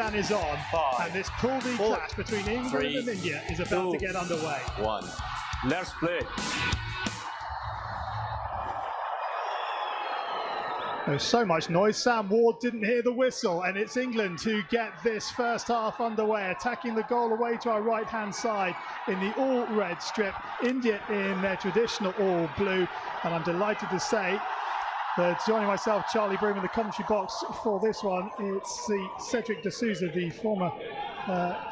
Is on, 5, and this pool D clash between England 3, and India is about 2, to get underway. 1. Let's play. There's so much noise. Sam Ward didn't hear the whistle, and it's England who get this first half underway, attacking the goal away to our right-hand side in the all-red strip. India in their traditional all-blue, and I'm delighted to say that joining myself, Charlie Broom, in the commentary box for this one, it's the Cedric D'Souza, the former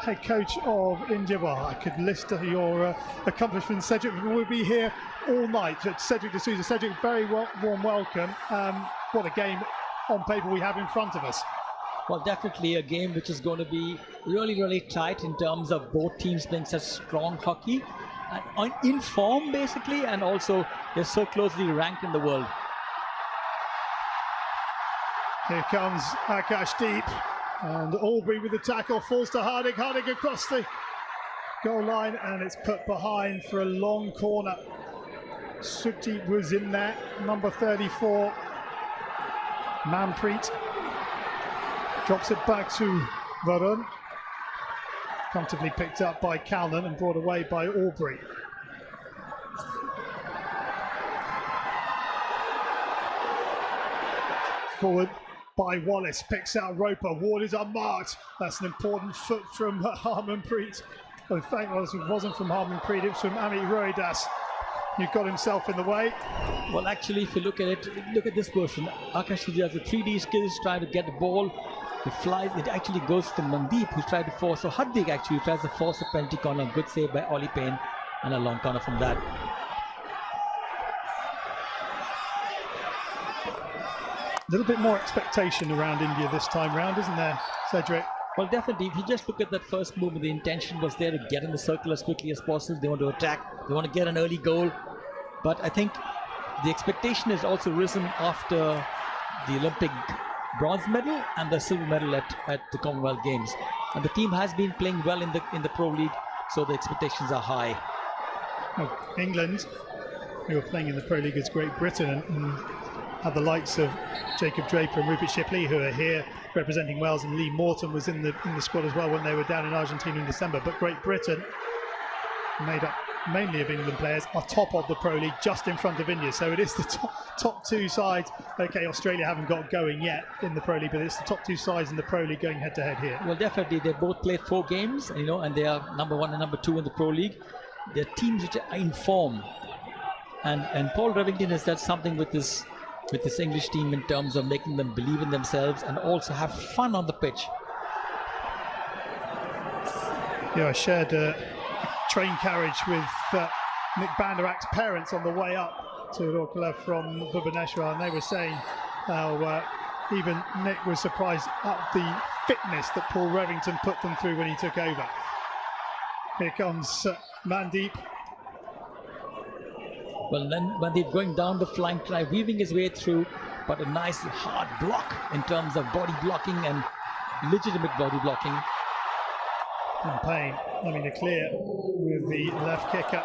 head coach of India. Well, I could list your accomplishments, Cedric. We'll be here all night. Cedric D'Souza. Cedric, very warm welcome. What a game on paper we have in front of us. Well, definitely a game which is going to be really, really tight in terms of both teams playing such strong hockey and in form, basically, and also they're so closely ranked in the world. Here comes Akashdeep, and Albury with the tackle, falls to Hardik. Hardik across the goal line, and it's put behind for a long corner. Suti was in there, number 34. Manpreet drops it back to Varun. Comfortably picked up by Callan and brought away by Albury. Forward by Wallace, picks out Roper. Ward is unmarked. That's an important foot from Harmanpreet. Well, in fact, it wasn't from Harmanpreet, it was from Amit Rohidas, who got himself in the way. Well, actually, if you look at it, look at this person. Akashdeep has the 3D skills, trying to get the ball. It flies, it actually goes to Mandeep, who tried to force. So Hardik actually tries to force a penalty corner. Good save by Ollie Payne, and a long corner from that. A little bit more expectation around India this time round, isn't there, Cedric? Well, definitely. If you just look at that first move, the intention was there to get in the circle as quickly as possible. They want to attack. They want to get an early goal. But I think the expectation has also risen after the Olympic bronze medal and the silver medal at the Commonwealth Games. And the team has been playing well in the Pro League, so the expectations are high. Well, England, who are playing in the Pro League as Great Britain, and have the likes of Jacob Draper and Rupert Shipley, who are here representing Wales, and Lee Morton was in the squad as well when they were down in Argentina in December. But Great Britain, made up mainly of England players, are top of the Pro League, just in front of India. So it is the top two sides. Okay, Australia haven't got going yet in the Pro League, but it's the top two sides in the Pro League going head to head here. Well, definitely, they both played 4 games, and they are number 1 and number 2 in the Pro League. They're teams which are in form, and Paul Revington has done something with this English team in terms of making them believe in themselves and also have fun on the pitch. Yeah, I shared train carriage with Nick Banderak's parents on the way up to Rourkela from Bhubaneswar, and they were saying how even Nick was surprised at the fitness that Paul Revington put them through when he took over. Here comes Mandeep. Well, then Mandeep going down the flank, weaving his way through, but a nice hard block in terms of body blocking and legitimate body blocking. And Payne having to clear with the left kicker.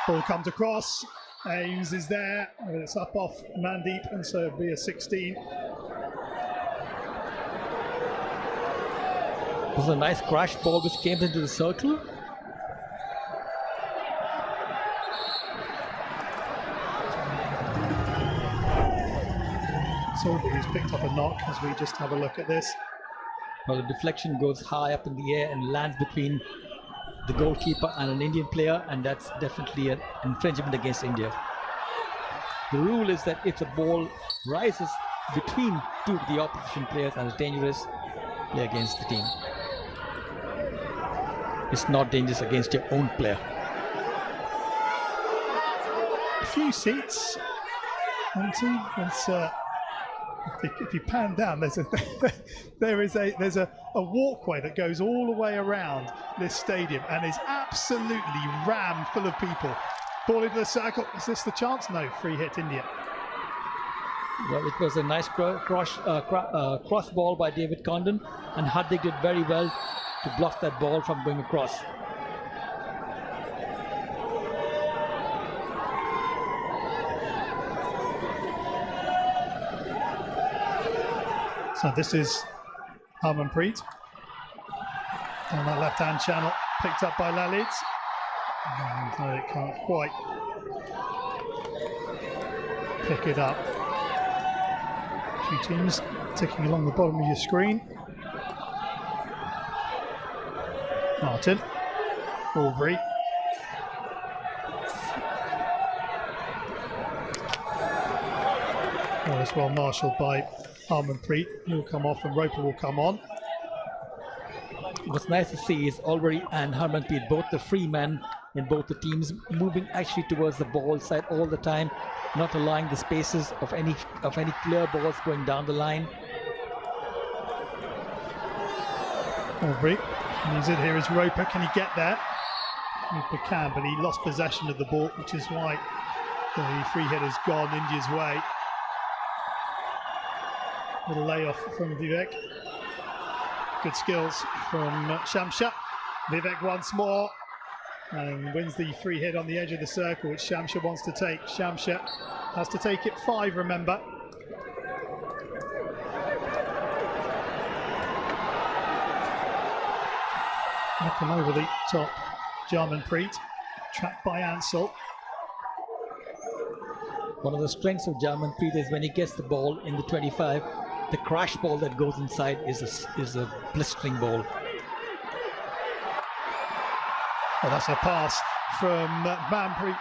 Ball comes across. Ames is there. It's up off Mandeep, and so it'll be a 16. This was a nice crash ball which came into the circle. So he's picked up a knock as we just have a look at this. Well, the deflection goes high up in the air and lands between the goalkeeper and an Indian player, and that's definitely an infringement against India. The rule is that if the ball rises between 2 of the opposition players and is dangerous, play against the team. It's not dangerous against your own player. A few seats empty. If you pan down, there's a walkway that goes all the way around this stadium and is absolutely rammed full of people. Ball into the circle. Is this the chance? No. Free hit India. Well, it was a nice cross ball by David Condon, and Hardik did very well to block that ball from going across. So this is Harmanpreet on that left-hand channel, picked up by Lalit. And it can't quite pick it up. Two teams ticking along the bottom of your screen. Martin, Aubrey. As well marshalled by Harmanpreet. He'll come off and Roper will come on. What's nice to see is Aubrey and Harmanpreet, both the free men in both the teams, moving actually towards the ball side all the time, not allowing the spaces of any clear balls going down the line. Aubrey needs it. Here is Roper. Can he get there? Roper can, but he lost possession of the ball, which is why the free hit has gone India's way. Little layoff from Vivek. Good skills from Shamsha. Vivek once more and wins the free hit on the edge of the circle, which Shamsha wants to take. Shamsha has to take it 5, remember. Knocking over the top, Jarmanpreet, trapped by Ansell. One of the strengths of Jarmanpreet is when he gets the ball in the 25, the crash ball that goes inside is a blistering ball. Well, that's a pass from Manpreet.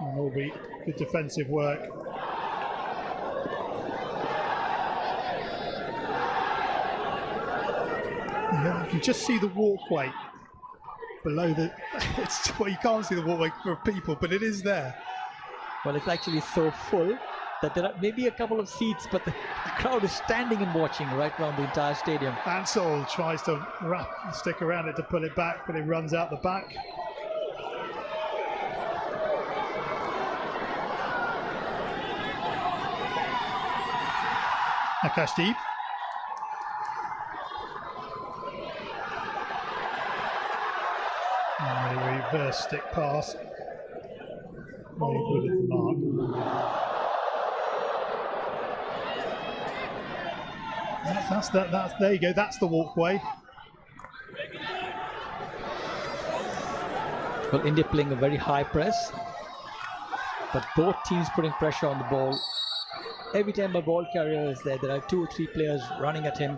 And will be good defensive work. Yeah, you can just see the walkway below the. Well, you can't see the walkway for people, but it is there. Well, it's actually so full that there are maybe a couple of seats, but the crowd is standing and watching right around the entire stadium. Ansell tries to stick around it to pull it back, but it runs out the back. Akashdeep. And a reverse stick pass. Very good at the mark. That's there you go. That's the walkway. Well, India playing a very high press, but both teams putting pressure on the ball. Every time a ball carrier is there, there are 2 or 3 players running at him.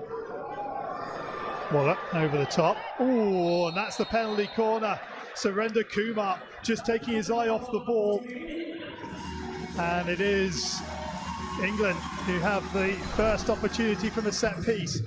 Waller over the top. Oh, and that's the penalty corner. Surrender Kumar just taking his eye off the ball. And it is England who have the first opportunity from a set piece.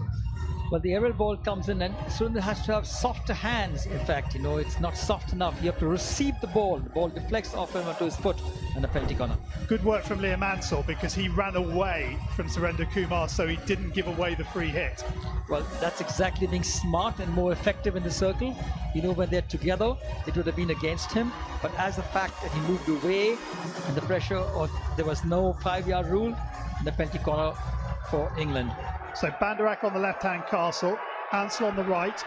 Well, the aerial ball comes in and Surrender has to have softer hands. In fact, you know, it's not soft enough. You have to receive the ball. The ball deflects off him onto his foot and a penalty corner. Good work from Liam Ansell because he ran away from Surrender Kumar, so he didn't give away the free hit. Well, that's exactly being smart and more effective in the circle. You know, when they're together, it would have been against him. But as the fact that he moved away and the pressure, or there was no 5-yard rule, and the penalty corner for England. So Bandarak on the left-hand castle, Ansell on the right.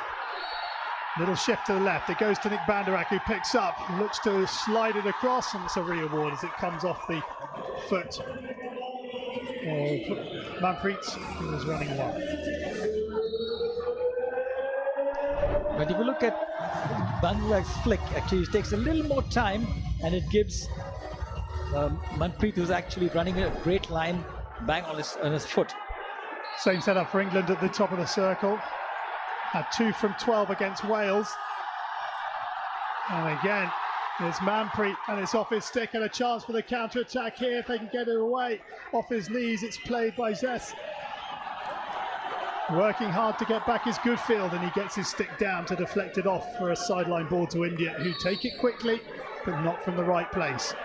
Little shift to the left. It goes to Nick Bandarak, who picks up, looks to slide it across, and it's a re-award as it comes off the foot of Manpreet, who was running one. But if you look at Bandarak's flick, actually it takes a little more time, and it gives Manpreet, who's actually running a great line, bang on his foot. Same setup for England at the top of the circle. Had 2 from 12 against Wales. And again, it's Manpreet, and it's off his stick, and a chance for the counter-attack here if they can get it away. Off his knees, it's played by Zes. Working hard to get back his Goodfield, and he gets his stick down to deflect it off for a sideline ball to India, who take it quickly, but not from the right place.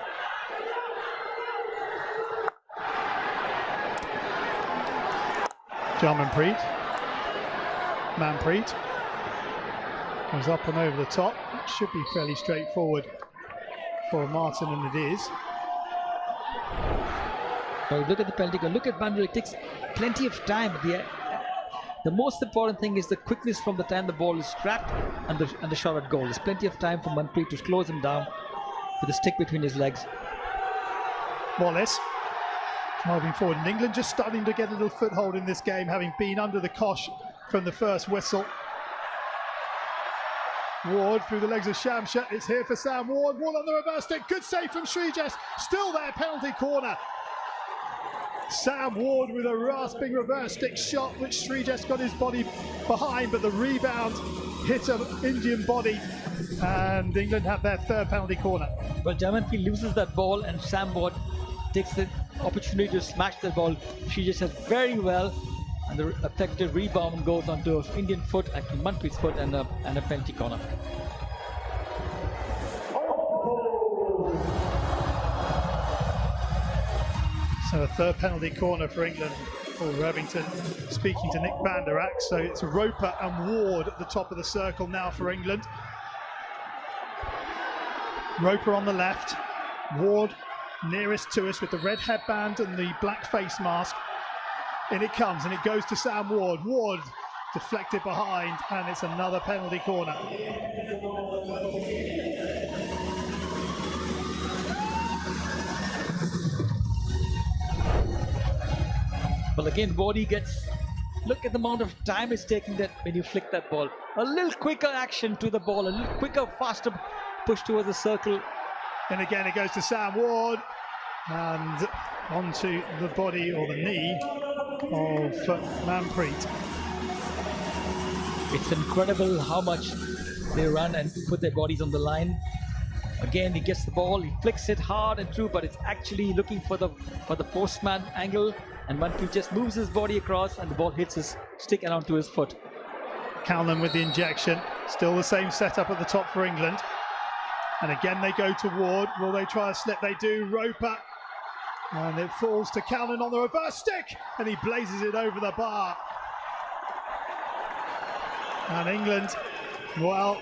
Jarmanpreet. Manpreet goes up and over the top. It should be fairly straightforward for Martin, and it is. Now look at the penalty. Look at Bandarak. It takes plenty of time. The most important thing is the quickness from the time the ball is trapped and the shot at goal. There's plenty of time for Manpreet to close him down with a stick between his legs. Wallace moving forward. And England just starting to get a little foothold in this game, having been under the cosh from the first whistle. Ward through the legs of Shamsha. It's here for Sam Ward. Ward on the reverse stick. Good save from Srijesh. Still there, penalty corner. Sam Ward with a rasping reverse stick shot, which Srijesh got his body behind, but the rebound hit an Indian body, and England have their third penalty corner. Well, Jamanfi loses that ball, and Sam Ward takes the opportunity to smash the ball. Srijesh does very well, and the effective rebound goes onto Indian foot, actually Manpreet's foot, and a penalty corner. So a third penalty corner for England. Paul Revington speaking to Nick Banderak. So it's Roper and Ward at the top of the circle now for England. Roper on the left, Ward nearest to us with the red headband and the black face mask. In it comes, and it goes to Sam Ward. Ward deflected behind, and it's another penalty corner. Well, again, Wardy gets, look at the amount of time it's taking that when you flick that ball. A little quicker action to the ball, a little quicker, faster push towards the circle. And again, it goes to Sam Ward and onto the body or the knee of Manpreet. It's incredible how much they run and put their bodies on the line. Again, he gets the ball, he flicks it hard and through, but it's actually looking for the postman angle, and Manpreet just moves his body across and the ball hits his stick and onto his foot. Callan with the injection. Still the same setup at the top for England. And again they go to Ward. Will they try a slip? They do. Roper. And it falls to Callan on the reverse stick, and he blazes it over the bar. And England, well,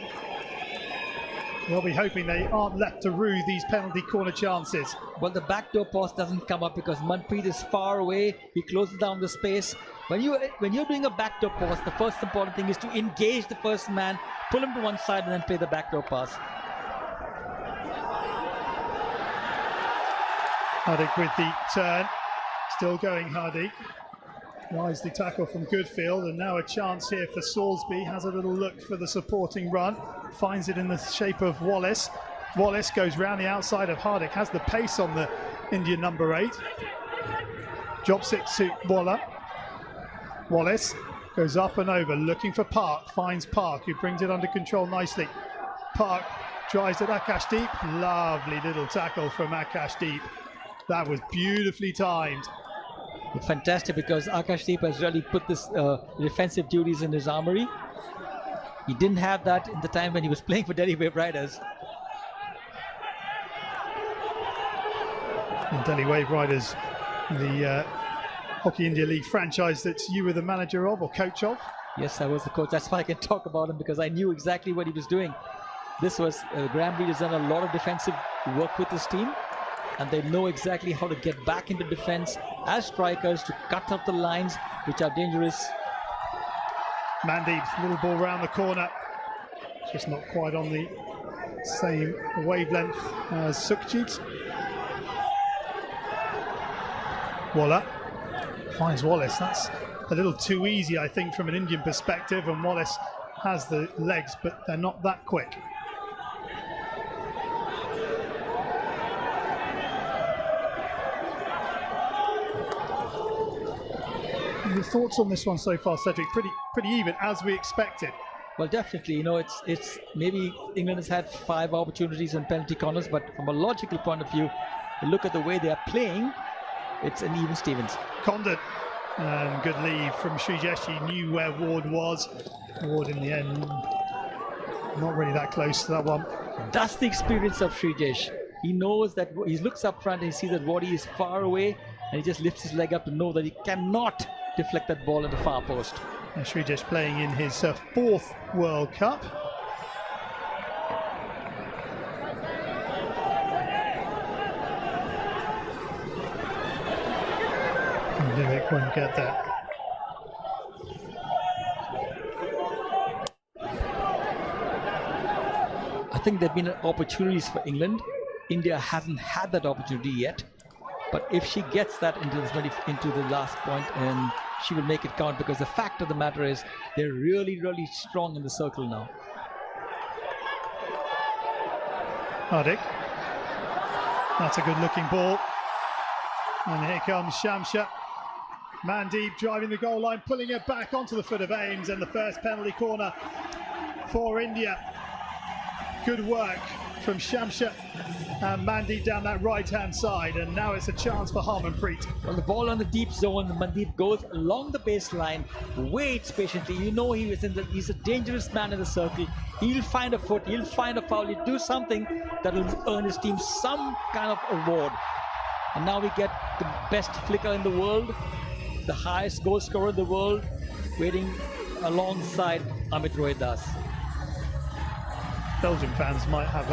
we'll be hoping they aren't left to rue these penalty corner chances. Well, the backdoor pass doesn't come up because Manpreet is far away. He closes down the space. When you're doing a backdoor pass, the first important thing is to engage the first man, pull him to one side, and then play the backdoor pass. Hardik with the turn. Still going, Hardik. Wisely tackle from Goodfield, and now a chance here for Salisbury. Has a little look for the supporting run. Finds it in the shape of Wallace. Wallace goes round the outside of Hardik. Has the pace on the Indian number 8. Drops it to Waller. Wallace goes up and over, looking for Park. Finds Park, who brings it under control nicely. Park tries at Akashdeep. Lovely little tackle from Akashdeep. That was beautifully timed. Fantastic, because Akashdeep has really put this defensive duties in his armory. He didn't have that in the time when he was playing for Delhi Wave Riders. And Delhi Wave Riders, the Hockey India League franchise that you were the manager of or coach of. Yes, I was the coach. That's why I can talk about him, because I knew exactly what he was doing. This was Graham Reid has done a lot of defensive work with his team, and they know exactly how to get back into defense as strikers to cut up the lines, which are dangerous. Mandeep, little ball round the corner, just not quite on the same wavelength as Sukhjit. Waller finds Wallace. That's a little too easy, I think, from an Indian perspective, and Wallace has the legs, but they're not that quick. Your thoughts on this one so far, Cedric? Pretty even, as we expected. Well, definitely. You know, it's maybe England has had 5 opportunities in penalty corners, but from a logical point of view, you look at the way they are playing, it's an even Stevens. Condon, and good lead from Srijesh. He knew where Ward was. Ward in the end, not really that close to that one. That's the experience of Srijesh. He knows that he looks up front and he sees that Wardy is far away, and he just lifts his leg up to know that he cannot deflect that ball in the far post. And Srijesh playing in his 4th World Cup. Vivek won't get that. I think there have been opportunities for England. India hasn't had that opportunity yet. But if she gets that into the last point, and she will make it count, because the fact of the matter is they're really, really strong in the circle now. Hardik. That's a good looking ball. And here comes Shamsha. Mandeep driving the goal line, pulling it back onto the foot of Ames, and the first penalty corner for India. Good work from Shamsha and Mandeep down that right-hand side, and now it's a chance for Harmanpreet. Well, the ball on the deep zone, Mandeep goes along the baseline, waits patiently. You know he's a dangerous man in the circle. He'll find a foot, he'll find a foul, he'll do something that will earn his team some kind of award. And now we get the best flicker in the world, the highest goal scorer in the world, waiting alongside Amit Rohidas. Belgian fans might have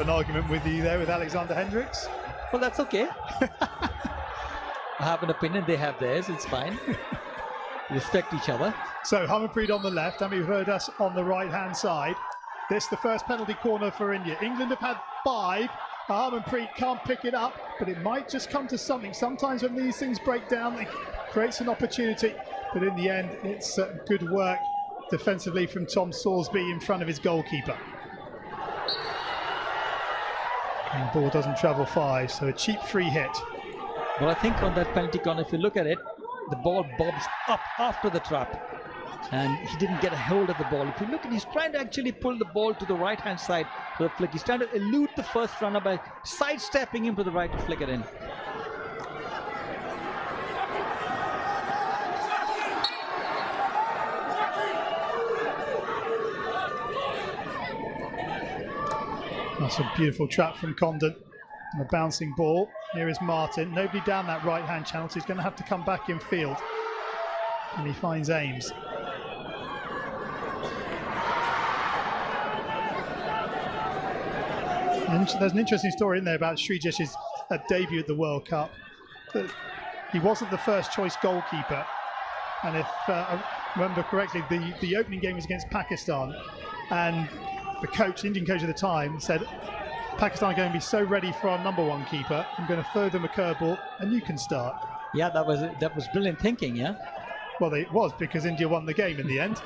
an argument with you there with Alexander Hendricks. Well, that's okay. I have an opinion, they have theirs, it's fine. Respect each other. So Harmanpreet on the left, Amit Rohidas on the right-hand side. This the first penalty corner for India. England have had 5. Harmanpreet can't pick it up, but it might just come to something. Sometimes when these things break down, it creates an opportunity, but in the end, it's good work defensively from Tom Sorsby in front of his goalkeeper. And the ball doesn't travel 5, so a cheap free hit. Well, I think on that penalty corner, if you look at it, the ball bobs up after the trap, and he didn't get a hold of the ball. If you look at, he's trying to actually pull the ball to the right-hand side for the flick. He's trying to elude the first runner by sidestepping him to the right to flick it in. That's a beautiful trap from Condon. And a bouncing ball. Here is Martin. Nobody down that right-hand channel, so he's going to have to come back in field. And he finds Ames. And there's an interesting story in there about Srijesh's debut at the World Cup. He wasn't the first choice goalkeeper. And if I remember correctly, the opening game was against Pakistan. And the coach, Indian coach at the time, said, Pakistan are going to be so ready for our number 1 keeper. I'm going to throw them a curveball and you can start. Yeah, that was brilliant thinking, yeah? Well, it was, because India won the game in the end.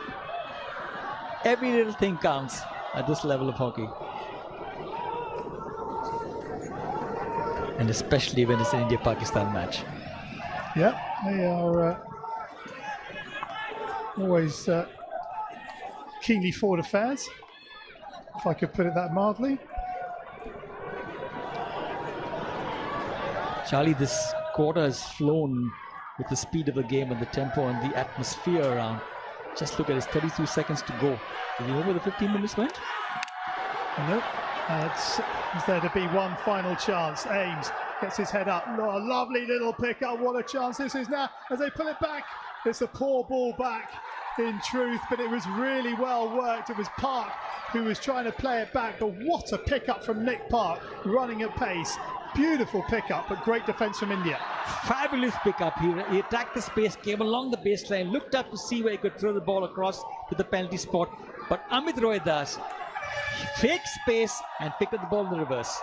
Every little thing counts at this level of hockey. And especially when it's an India-Pakistan match. Yeah, they are always keenly forward affairs, if I could put it that mildly. Charlie, this quarter has flown with the speed of the game and the tempo and the atmosphere around. Just look at it, 32 seconds to go. Do you know where the 15 minutes went? No, it's there to be one final chance. Ames gets his head up. Oh, a lovely little pick up. What a chance this is now as they pull it back. It's a poor ball back in truth, but it was really well worked. It was Park who was trying to play it back, but what a pickup from Nick Park, running at pace. Beautiful pickup, but great defence from India. Fabulous pickup. He attacked the space, came along the baseline, looked up to see where he could throw the ball across to the penalty spot. But Amit Rohidas faked space and picked up the ball in the reverse.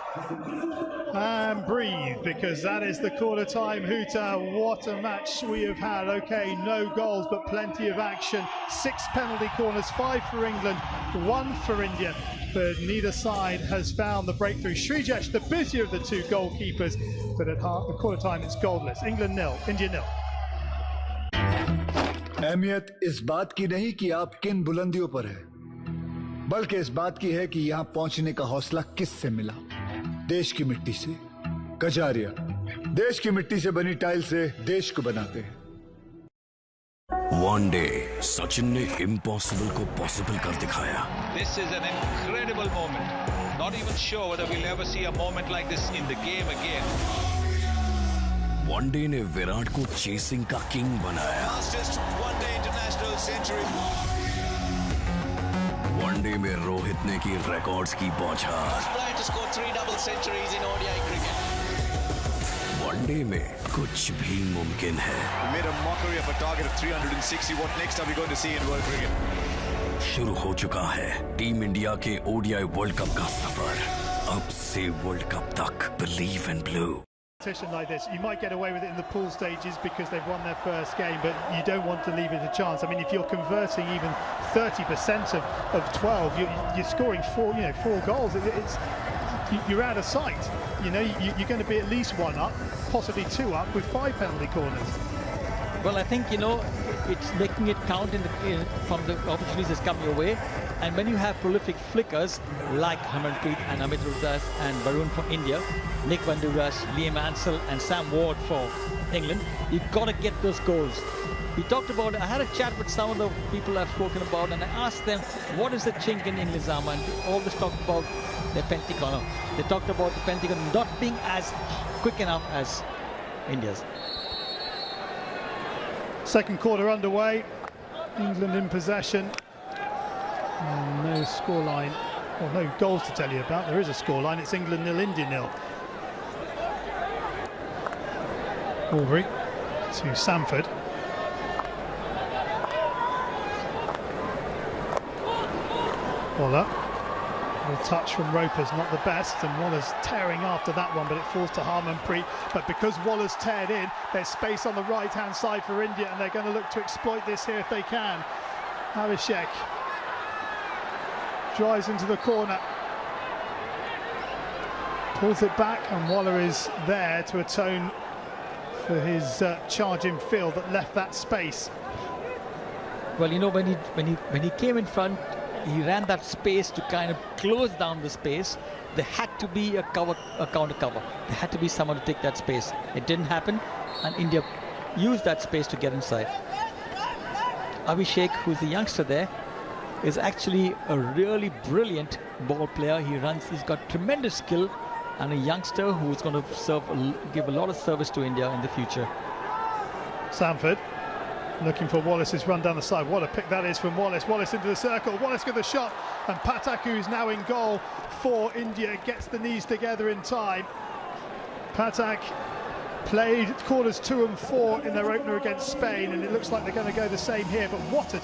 And breathe, because that is the quarter time hooter. What a match we have had. Okay, no goals, but plenty of action. 6 penalty corners, 5 for England, 1 for India. But neither side has found the breakthrough. Srijesh, the busier of the 2 goalkeepers, but at quarter time it's goalless. England 0, India 0. अहमियत इस बात की नहीं कि आप किन बुलंदियों पर है, बल्कि इस बात की है कि यहां पहुंचने का हौसला किससे मिला। देश की मिट्टी से। कजारिया देश की मिट्टी से बनी टाइल से देश को बनाते हैं। One day, सचिन ने impossible को possible कर दिखाया। This is an incredible moment. Not even sure whether we'll ever see a moment like this in the game again. One day ने विराट को chasing का king बनाया। Fastest one-day international century. One day में रोहित ने की records की बौछार। First player to score 3 double centuries in ODI cricket. One day में कुछ भी मुमकिन है। We made a mockery of a target of 360. What next are we going to see in world cricket? शुरू हो चुका है टीम इंडिया के ODI वर्ल्ड कप का सफर। अब से वर्ल्ड कप तक, believe in blue। Competition like this, you might get away with it in the pool stages because they've won their first game, but you don't want to leave it a chance. I mean, if you're converting even 30% of 12, you're scoring four goals. You're out of sight. You know, you're going to be at least one up, possibly two up, with 5 penalty corners. Well, I think, you know, it's making it count from the opportunities that's come your way. And when you have prolific flickers like Harmanpreet and Amit Rohdas and Varun from India, Nick Van Der Esch, Liam Ansell and Sam Ward for England, you've got to get those goals. We talked about, I had a chat with some of the people I've spoken about, and I asked them, what is the chink in England's armour? And they always talked about their penalty corner. They talked about the penalty corner not being as quick enough as India's. Second quarter underway, England in possession. And no scoreline, or no goals to tell you about. There is a scoreline, it's England 0, India 0. Albury to Samford. Waller. A touch from Roper's not the best, and Waller's tearing after that one, but it falls to Harmanpreet. But because Waller's teared in, there's space on the right-hand side for India, and they're going to look to exploit this here if they can. Abhishek drives into the corner, pulls it back, and Waller is there to atone for his charge in field that left that space. Well, you know, when he came in front, he ran that space to kind of close down the space. There had to be a counter cover. There had to be someone to take that space. It didn't happen, and India used that space to get inside. Abhishek, who's the youngster there, is actually a really brilliant ball player. He's got tremendous skill, and a youngster who's going to give a lot of service to India in the future. Samford looking for Wallace's run down the side. What a pick that is from Wallace. Wallace into the circle. Wallace with the shot, and Patak, who is now in goal for India, gets the knees together in time. Patak played quarters 2 and 4 in their opener against Spain, and it looks like they're going to go the same here. But what a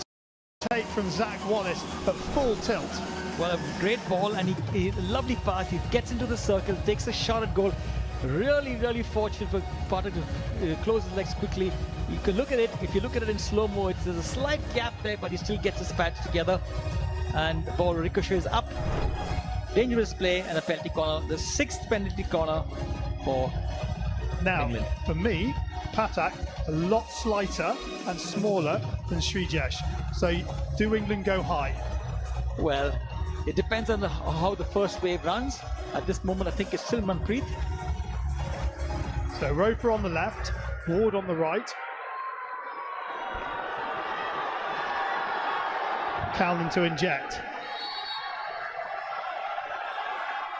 take from Zach Wallace at full tilt. Well, a great ball, and he lovely pass. He gets into the circle, takes a shot at goal. Really, really fortunate for Patak to close his legs quickly. You can look at it, if you look at it in slow-mo, there's a slight gap there, but he still gets his patch together. And the ball ricochets up. Dangerous play and a penalty corner. The 6th penalty corner for England. For me, Patak a lot slighter and smaller than Srijesh. So do England go high? Well, it depends on how the first wave runs. At this moment, I think it's still Manpreet. So Roper on the left, Ward on the right. Cowling to inject.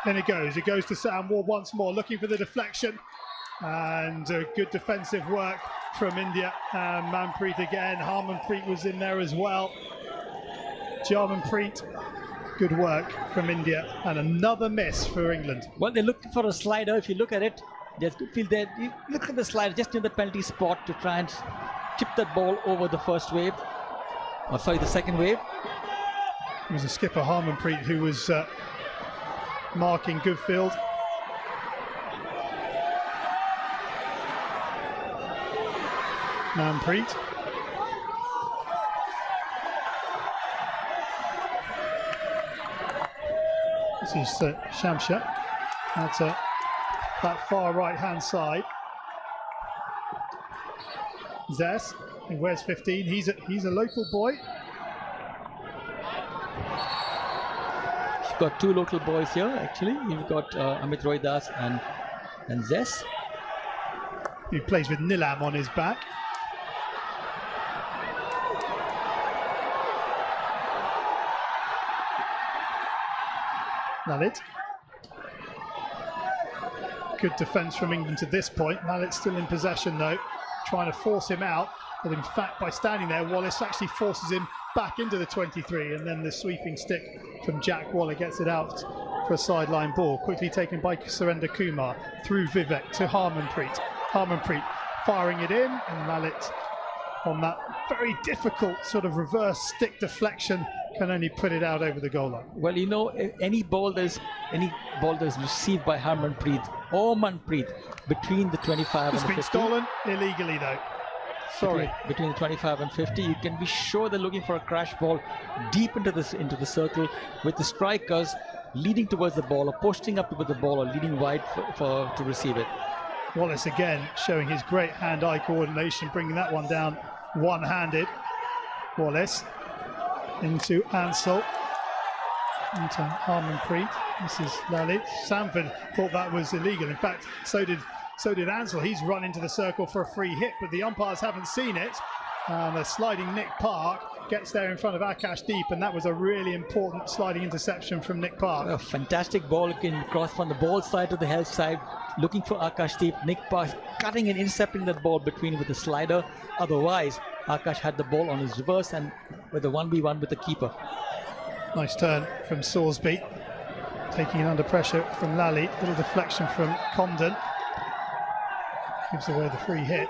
Then it goes to Sam Ward once more, looking for the deflection, and good defensive work from India. And Manpreet again. Harmanpreet was in there as well. Jarmanpreet, good work from India, and another miss for England. Well, they're looking for a slider. If you look at it, there's good field there. You look at the slider just in the penalty spot to try and chip that ball over the first wave. Oh, sorry, the second wave. It was a skipper, Harmanpreet, who was marking Goodfield. Manpreet. This is Shamsha. That's that far right-hand side. Zes, he wears 15. He's a local boy. You've got 2 local boys here, actually. You've got Amit Rohdas and Zes, who plays with Nilam on his back. Lalit. Good defence from England to this point. Lalit's still in possession though, trying to force him out. But in fact, by standing there, Wallace actually forces him back into the 23, and then the sweeping stick from Jack Waller gets it out for a sideline ball. Quickly taken by Surendra Kumar through Vivek to Harmanpreet. Harmanpreet firing it in, and Lalit on that very difficult sort of reverse stick deflection can only put it out over the goal line. Well, you know, any ball that is received by Harmanpreet or Manpreet between the 25 It's and the been 50. stolen illegally though. Sorry. Between the 25 and 50, you can be sure they're looking for a crash ball deep into the circle, with the strikers leading towards the ball or posting up towards the ball or leading wide to receive it. Wallace again showing his great hand-eye coordination, bringing that one down one-handed. Wallace into Ansell, into Harmanpreet. This is Lalit. Sanford thought that was illegal. In fact, so did Ansell. He's run into the circle for a free hit, but the umpires haven't seen it. The sliding Nick Park gets there in front of Akashdeep, and that was a really important sliding interception from Nick Park. A fantastic ball looking across from the ball side to the health side, looking for Akashdeep. Nick Park cutting and intercepting that ball between with the slider. Otherwise, Akash had the ball on his reverse and with a 1v1 with the keeper. Nice turn from Sorsby, taking it under pressure from Lally. Little deflection from Comden. Gives away the free hit.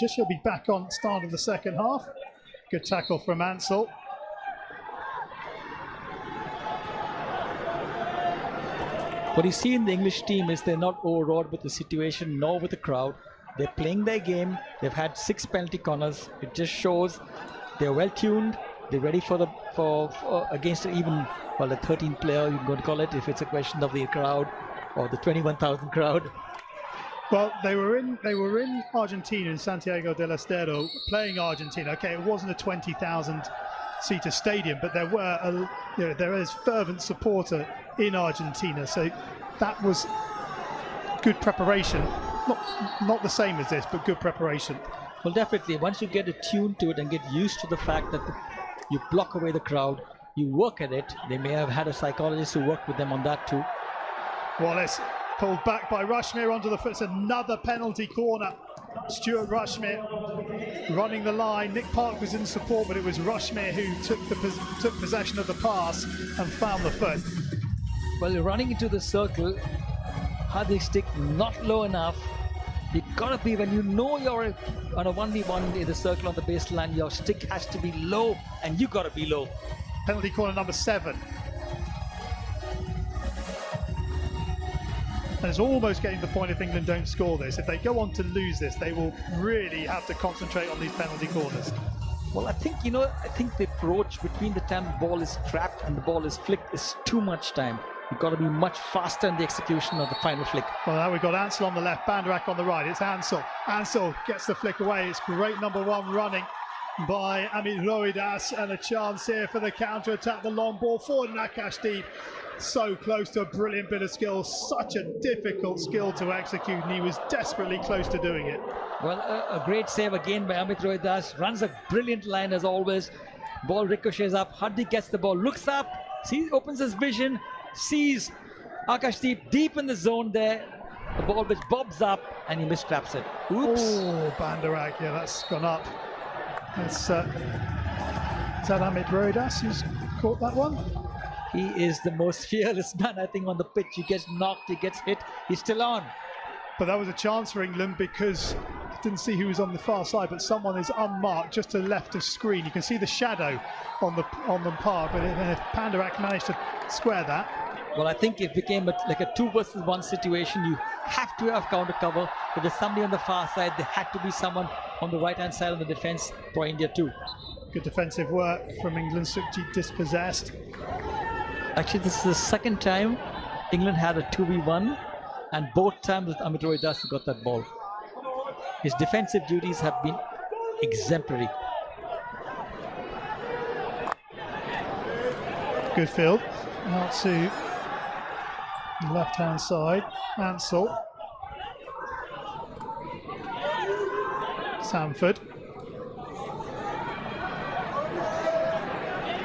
She'll be back on start of the second half. Good tackle from Ansell. What you see in the English team is they're not overawed with the situation nor with the crowd. They're playing their game. They've had 6 penalty corners. It just shows they're well tuned. They're ready for against even the 13th player, you're going to call it, if it's a question of the crowd or the 21,000 crowd. Well, they were in Argentina, in Santiago del Estero, playing Argentina. Okay, it wasn't a 20,000 seater stadium, but there is fervent supporter in Argentina, so that was good preparation. Not the same as this, but good preparation. Well, definitely. Once you get attuned to it and get used to the fact that you block away the crowd, you work at it. They may have had a psychologist who worked with them on that too. Wallace pulled back by Rushmere onto the foot. It's another penalty corner. Stuart Rushmere running the line. Nick Park was in support, but it was Rushmere who took possession of the pass and found the foot. Well, you're running into the circle. Hardik stick not low enough. You've got to be, when you know you're on a 1v1 in the circle on the baseline, your stick has to be low, and you got to be low. Penalty corner number 7. And it's almost getting to the point if England don't score this. If they go on to lose this, they will really have to concentrate on these penalty corners. Well, I think the approach between the time the ball is trapped and the ball is flicked is too much time. You've got to be much faster in the execution of the final flick. Well, now we've got Ansell on the left, Banderak on the right. It's Ansell. Ansell gets the flick away. It's great number 1 running by Amit Rohidas, and a chance here for the counter-attack. The long ball forward, and Akashdeep so close to a brilliant bit of skill. Such a difficult skill to execute, and he was desperately close to doing it. Well, a great save again by Amit Rohidas. Runs a brilliant line as always. Ball ricochets up. Hardik gets the ball, looks up, opens his vision, sees Akashdeep deep in the zone there. The ball which bobs up and he mistraps it. Oops. Oh, Banderak, yeah, that's gone up. Is that Amit Rohidas who's caught that one? He is the most fearless man, I think, on the pitch. He gets knocked, he gets hit, he's still on. But that was a chance for England because I didn't see who was on the far side, but someone is unmarked just to the left of screen. You can see the shadow on the park, but if Banderak managed to square that. Well, I think it became like a 2 versus 1 situation. You have to have counter cover. If there's somebody on the far side, there had to be someone on the right-hand side of the defence for India too. Good defensive work from England. Sukhjit dispossessed. Actually, this is the second time England had a 2v1, and both times with Amit Rohidas who got that ball. His defensive duties have been exemplary. Good field. Out to the left-hand side. Ansell. Sanford.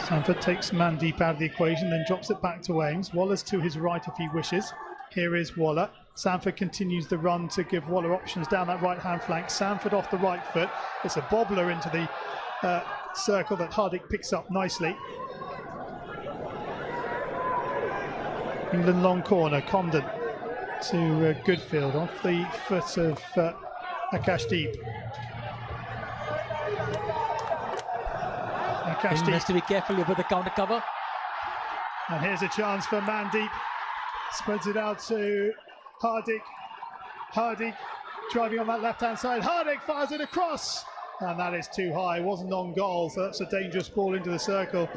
Sanford takes Mandeep out of the equation, then drops it back to Ames. Waller's to his right if he wishes. Here is Waller. Sanford continues the run to give Waller options down that right-hand flank. Sanford off the right foot. It's a bobbler into the circle that Hardik picks up nicely. England long corner. Comden to Goodfield off the foot of Akashdeep. He has Akashdeep, to be careful with the counter cover. and here's a chance for Mandeep. Spreads it out to Hardik. Hardik driving on that left-hand side. Hardik fires it across, and that is too high. It wasn't on goal, so that's a dangerous ball into the circle.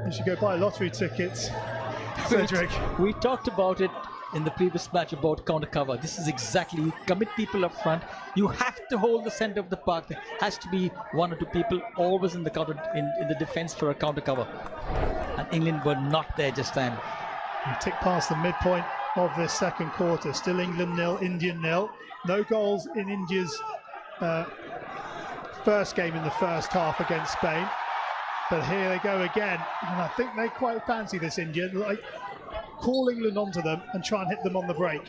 You should go buy lottery tickets, Cedric. We talked about it in the previous match about counter cover. This is exactly, you commit people up front. You have to hold the center of the park. There has to be one or two people always in the counter in the defense for a counter cover. And England were not there just then. We tick past the midpoint of this second quarter. Still England 0, India 0. No goals in India's first game in the first half against Spain. But here they go again. And I think they quite fancy this India. Like, call England onto them and try and hit them on the break.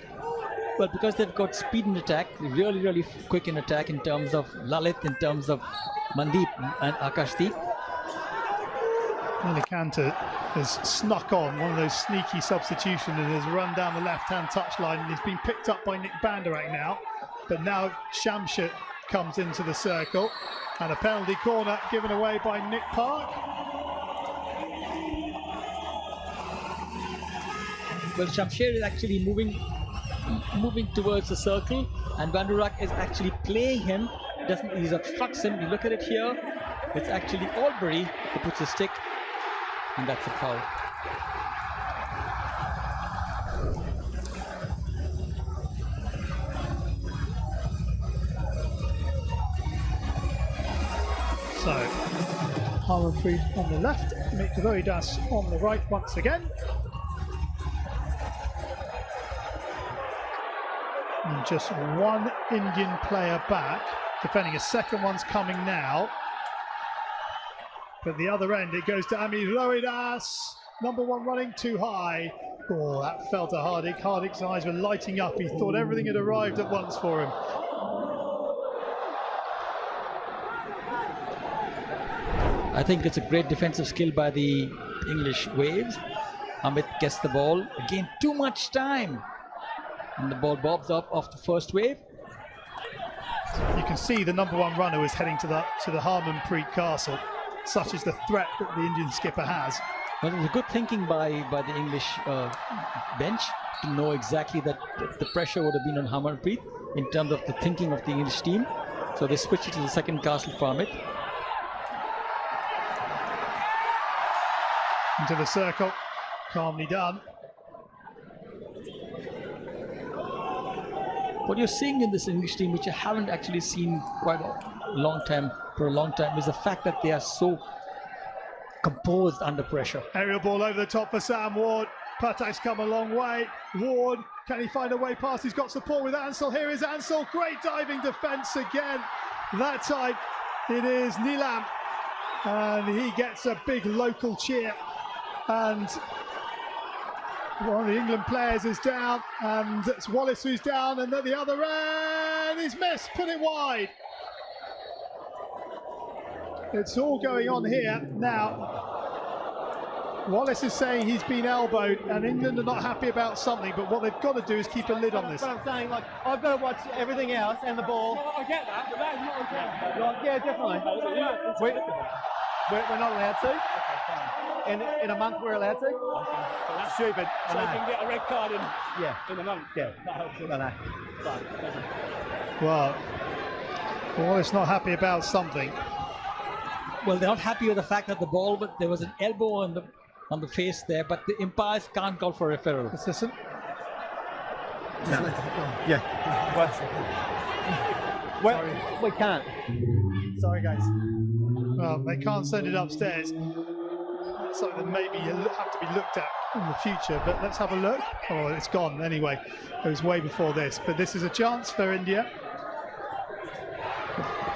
Well, because they've got speed in attack, really, really quick in attack in terms of Lalit, in terms of Mandeep and Akashdeep. Nilikanta has snuck on one of those sneaky substitutions and has run down the left-hand touchline, and he's been picked up by Nick Bandarak now. But now Shamsher comes into the circle, and a penalty corner given away by Nick Park. Well, Shamsher is actually moving towards the circle, and Bandarak is actually playing him. He obstructs him. You look at it here. It's actually Albury who puts a stick, and that's a foul. So, Harmanpreet on the left, Mitch Das on the right once again. And just one Indian player back, defending. A second one's coming now. But the other end, it goes to Amit Rohidas. Number one running too high. Oh, that fell to Hardik. Hardik's eyes were lighting up. He thought everything had arrived at once for him. I think it's a great defensive skill by the English Waves. Amit gets the ball. Again, too much time. And the ball bobs up off the first wave. You can see the number one runner is heading to the Harmanpreet Castle. Such is the threat that the Indian skipper has. Well, it was good thinking by the English bench to know exactly that the pressure would have been on Harmanpreet in terms of the thinking of the English team. So they switched it to the second castle for Amit. Into the circle, calmly done. What you're seeing in this English team, which I haven't actually seen quite a long time, is the fact that they are so composed under pressure. Aerial ball over the top for Sam Ward. Patak's come a long way. Ward, can he find a way past? He's got support with Ansel. Here is Ansel. Great diving defence again. That time it is Neelam. And he gets a big local cheer. And one of the England players is down, and it's Wallace who's down, and at the other end, he's missed, put it wide. It's all going on here now. Wallace is saying he's been elbowed, and England are not happy about something, but what they've got to do is keep a lid on this. But I'm saying, like, I've got to watch everything else and the ball. I get that, but that is not okay. Like, yeah, definitely. We're not allowed to. Okay, fine. In a month, we're allowed to. Okay. That's Stupid. So you can get a red card in a month. Yeah. That helps. I know. Well, Wallace not happy about something. Well, they're not happy with the fact that the ball, but there was an elbow on the face there, but the umpires can't call for a referral. Assistant? No. Yeah. We can't. Sorry, guys. Well, they can't send it upstairs. That's something that maybe have to be looked at in the future, but let's have a look. Oh, it's gone anyway. It was way before this, but this is a chance for India.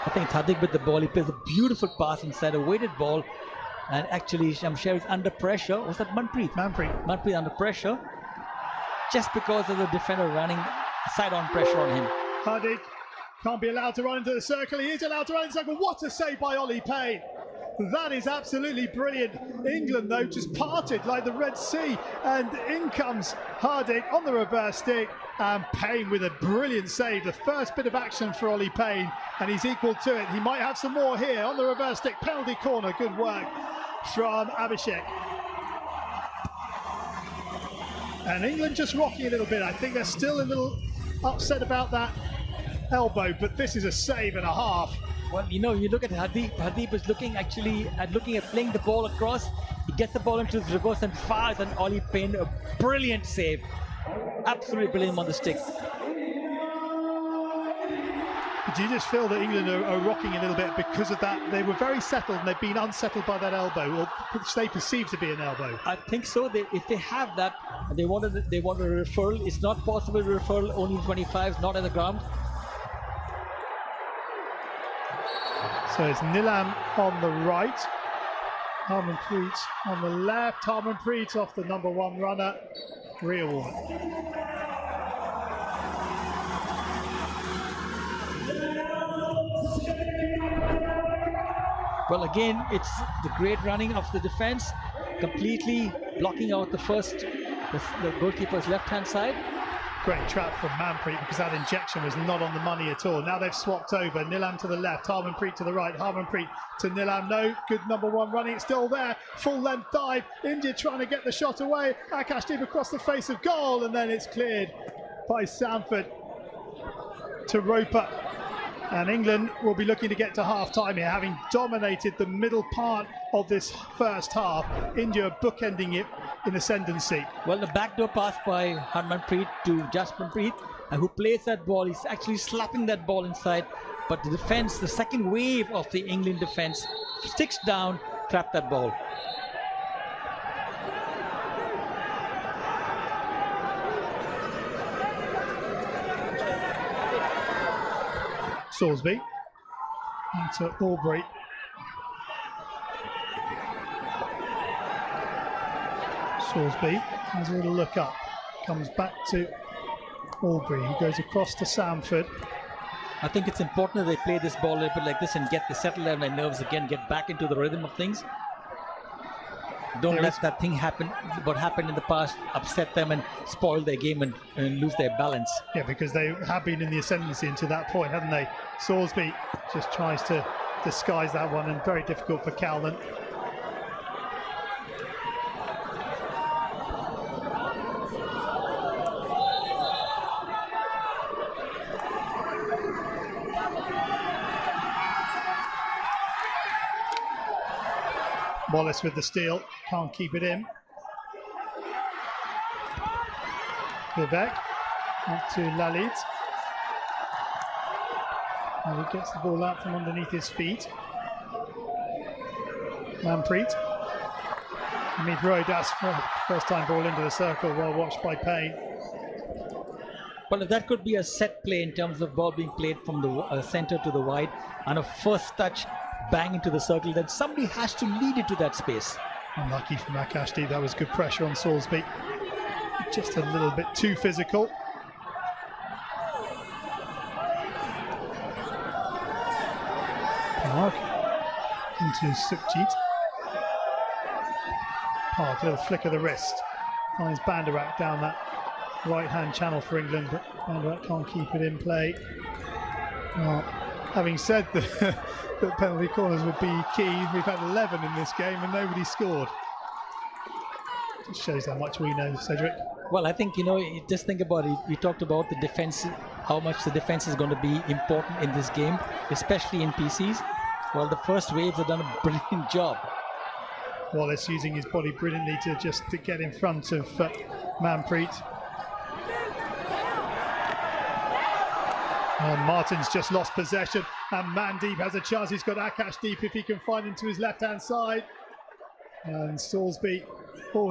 I think Hardik with the ball, he plays a beautiful pass inside, a weighted ball, and actually Shamsher is under pressure. Was that Manpreet? Manpreet under pressure, just because of the defender running side-on pressure on him. Hardik can't be allowed to run into the circle. He is allowed to run into the circle. What a save by Ollie Payne. That is absolutely brilliant. England, though, just parted like the Red Sea. And in comes Hardik on the reverse stick. And Payne with a brilliant save. The first bit of action for Ollie Payne. And he's equal to it. He might have some more here on the reverse stick. Penalty corner. Good work from Abhishek. And England just rocking a little bit. I think they're still a little upset about that elbow. But this is a save and a half. Well, you know, you look at Hardeep. Hardeep is looking at playing the ball across. He gets the ball into his reverse and fires, and Ollie Payne, a brilliant save. Absolutely brilliant on the stick. Do you just feel that England are rocking a little bit because of that? They were very settled and they've been unsettled by that elbow, which they perceive to be an elbow. I think so. If they have that, they want a referral. It's not possible to referral only in 25s, not on the ground. So it's Nilam on the right, Harmanpreet on the left. Harmanpreet off the number one runner, Riaward. Well, again, it's the great running of the defense, completely blocking out the goalkeeper's left-hand side. Great trap from Manpreet because that injection was not on the money at all. Now they've swapped over. Nilam to the left, Harmanpreet to the right. Harmanpreet to Nilam. No, good number one running. It's still there. Full length dive. India trying to get the shot away. Akashdeep across the face of goal, and then it's cleared by Samford to Roper. And England will be looking to get to half-time here, having dominated the middle part of this first half. India bookending it in ascendancy. Well, the backdoor pass by Harmanpreet to Jaspritpreet, who plays that ball. He's actually slapping that ball inside, but the defense, the second wave of the England defense, sticks down, trap that ball. Salisbury into Albury. Salisbury has a little look up, comes back to Albury, who goes across to Samford. I think it's important that they play this ball a little bit like this and settle down their nerves again, get back into the rhythm of things. Don't let that thing happen, what happened in the past, upset them and spoil their game and lose their balance. Yeah, because they have been in the ascendancy until that point, haven't they? Salisbury just tries to disguise that one, and very difficult for Calnan. Wallace with the steal, can't keep it in. Vivek up to Lalit. And he gets the ball out from underneath his feet. Manpreet. Amit Rohidas, first time ball into the circle, well watched by Payne. Well, that could be a set play in terms of ball being played from the center to the wide, and a first touch bang into the circle, then somebody has to lead it to that space. Unlucky from Akashdeep, that was good pressure on Salisbury. Just a little bit too physical. Park into Sukhjit. Park, little flick of the wrist. Finds Bandarak down that right-hand channel for England, but Bandarak can't keep it in play. Well, having said that penalty corners would be key, we've had 11 in this game and nobody scored. Just shows how much we know, Cedric. Well, I think, just think about it. We talked about the defense, how much the defense is going to be important in this game, especially in PCs. Well, the first waves have done a brilliant job. Wallace using his body brilliantly to get in front of Manpreet. Martin's just lost possession, and Mandeep has a chance. He's got Akashdeep if he can find him to his left-hand side. And Salisbury,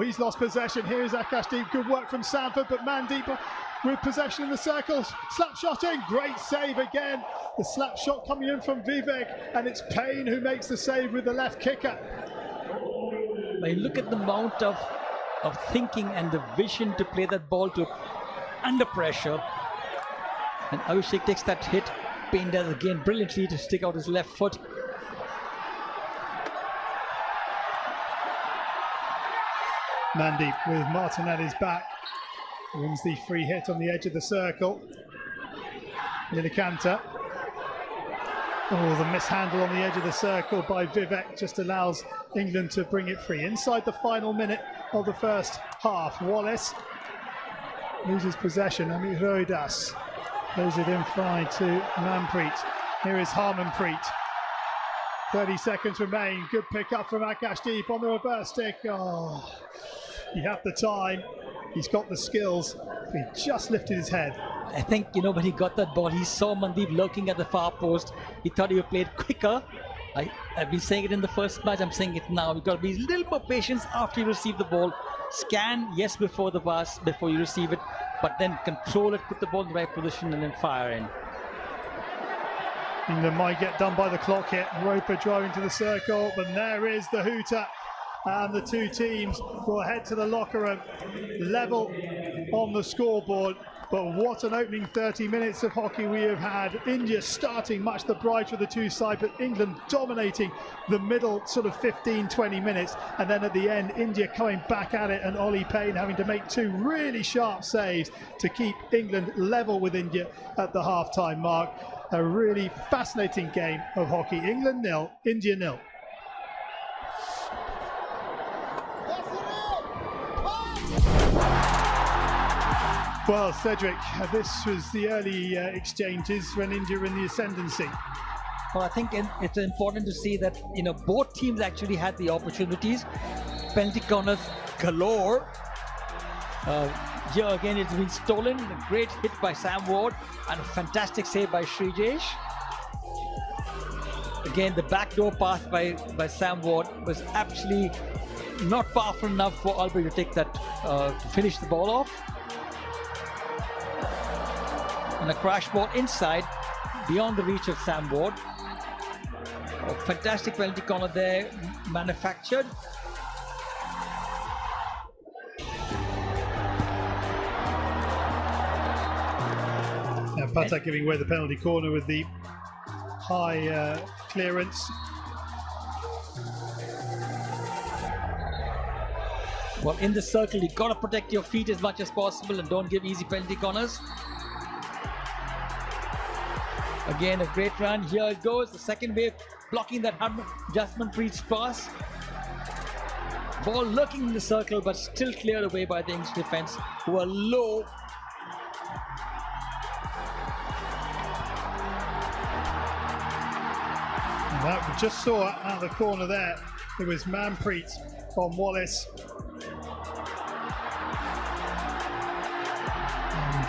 he's lost possession. Here's Akashdeep, good work from Samford, but Mandeep with possession in the circles. Slap shot in, great save again. The slap shot coming in from Vivek, and it's Payne who makes the save with the left kicker. Now look at the amount of thinking and the vision to play that ball to under pressure. And Abhishek takes that hit. Payne does again brilliantly to stick out his left foot. Mandeep with Martin at his back. Wins the free hit on the edge of the circle. Nilikanta. Oh, the mishandle on the edge of the circle by Vivek just allows England to bring it free. Inside the final minute of the first half, Wallace loses possession. Amit Rohidas plays it in fine to Manpreet. Here is Harmanpreet. 30 seconds remain. Good pick up from Akashdeep on the reverse stick. Oh, he had the time. He's got the skills. He just lifted his head. I think, when he got that ball, he saw Mandeep lurking at the far post. He thought he would play it quicker. I've been saying it in the first match. I'm saying it now. You've got to be a little more patient after you receive the ball. Scan, yes, before the pass, before you receive it. But then control it, put the ball in the right position and then fire in. England might get done by the clock hit. Roper driving to the circle, but there is the hooter. And the two teams will head to the locker room, level on the scoreboard. But what an opening 30 minutes of hockey we have had. India starting much the brighter of the two sides, but England dominating the middle sort of 15-20 minutes. And then at the end, India coming back at it, and Ollie Payne having to make two really sharp saves to keep England level with India at the half-time mark. A really fascinating game of hockey. England 0, India 0. Well, Cedric, this was the early exchanges when India were in the ascendancy. Well, I think it's important to see that, both teams actually had the opportunities. Penalty corners galore. Here again, it's been stolen. A great hit by Sam Ward and a fantastic save by Srijesh. Again, the backdoor pass by Sam Ward was actually not powerful enough for Albury to take that, to finish the ball off. And a crash ball inside, beyond the reach of Sam Ward. A fantastic penalty corner there, manufactured. Now Patak giving away the penalty corner with the high clearance. Well, in the circle, you've got to protect your feet as much as possible and don't give easy penalty corners. Again, a great run. Here it goes. The second wave blocking that Jasmanpreet's pass. Ball lurking in the circle, but still cleared away by the English defense, who are low. And that we just saw out of the corner there. It was Manpreet on Wallace. And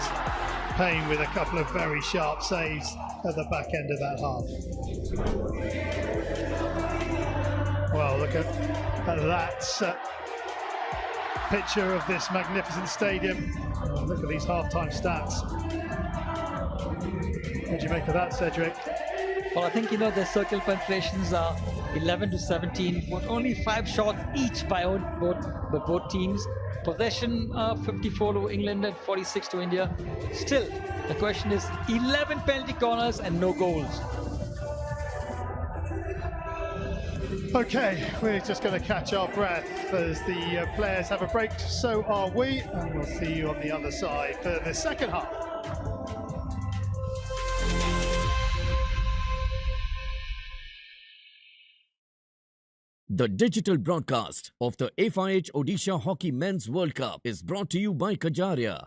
Payne with a couple of very sharp saves at the back end of that half. Well, look at that picture of this magnificent stadium. Oh, look at these half-time stats. What do you make of that, Cedric? Well, I think, the circle penetrations are 11 to 17, but only 5 shots each by both teams. Possession 54 to England and 46 to India. Still, the question is 11 penalty corners and no goals. Okay, we're just going to catch our breath as the players have a break. So are we, and we'll see you on the other side for the second half. The digital broadcast of the FIH Odisha Hockey Men's World Cup is brought to you by Kajaria.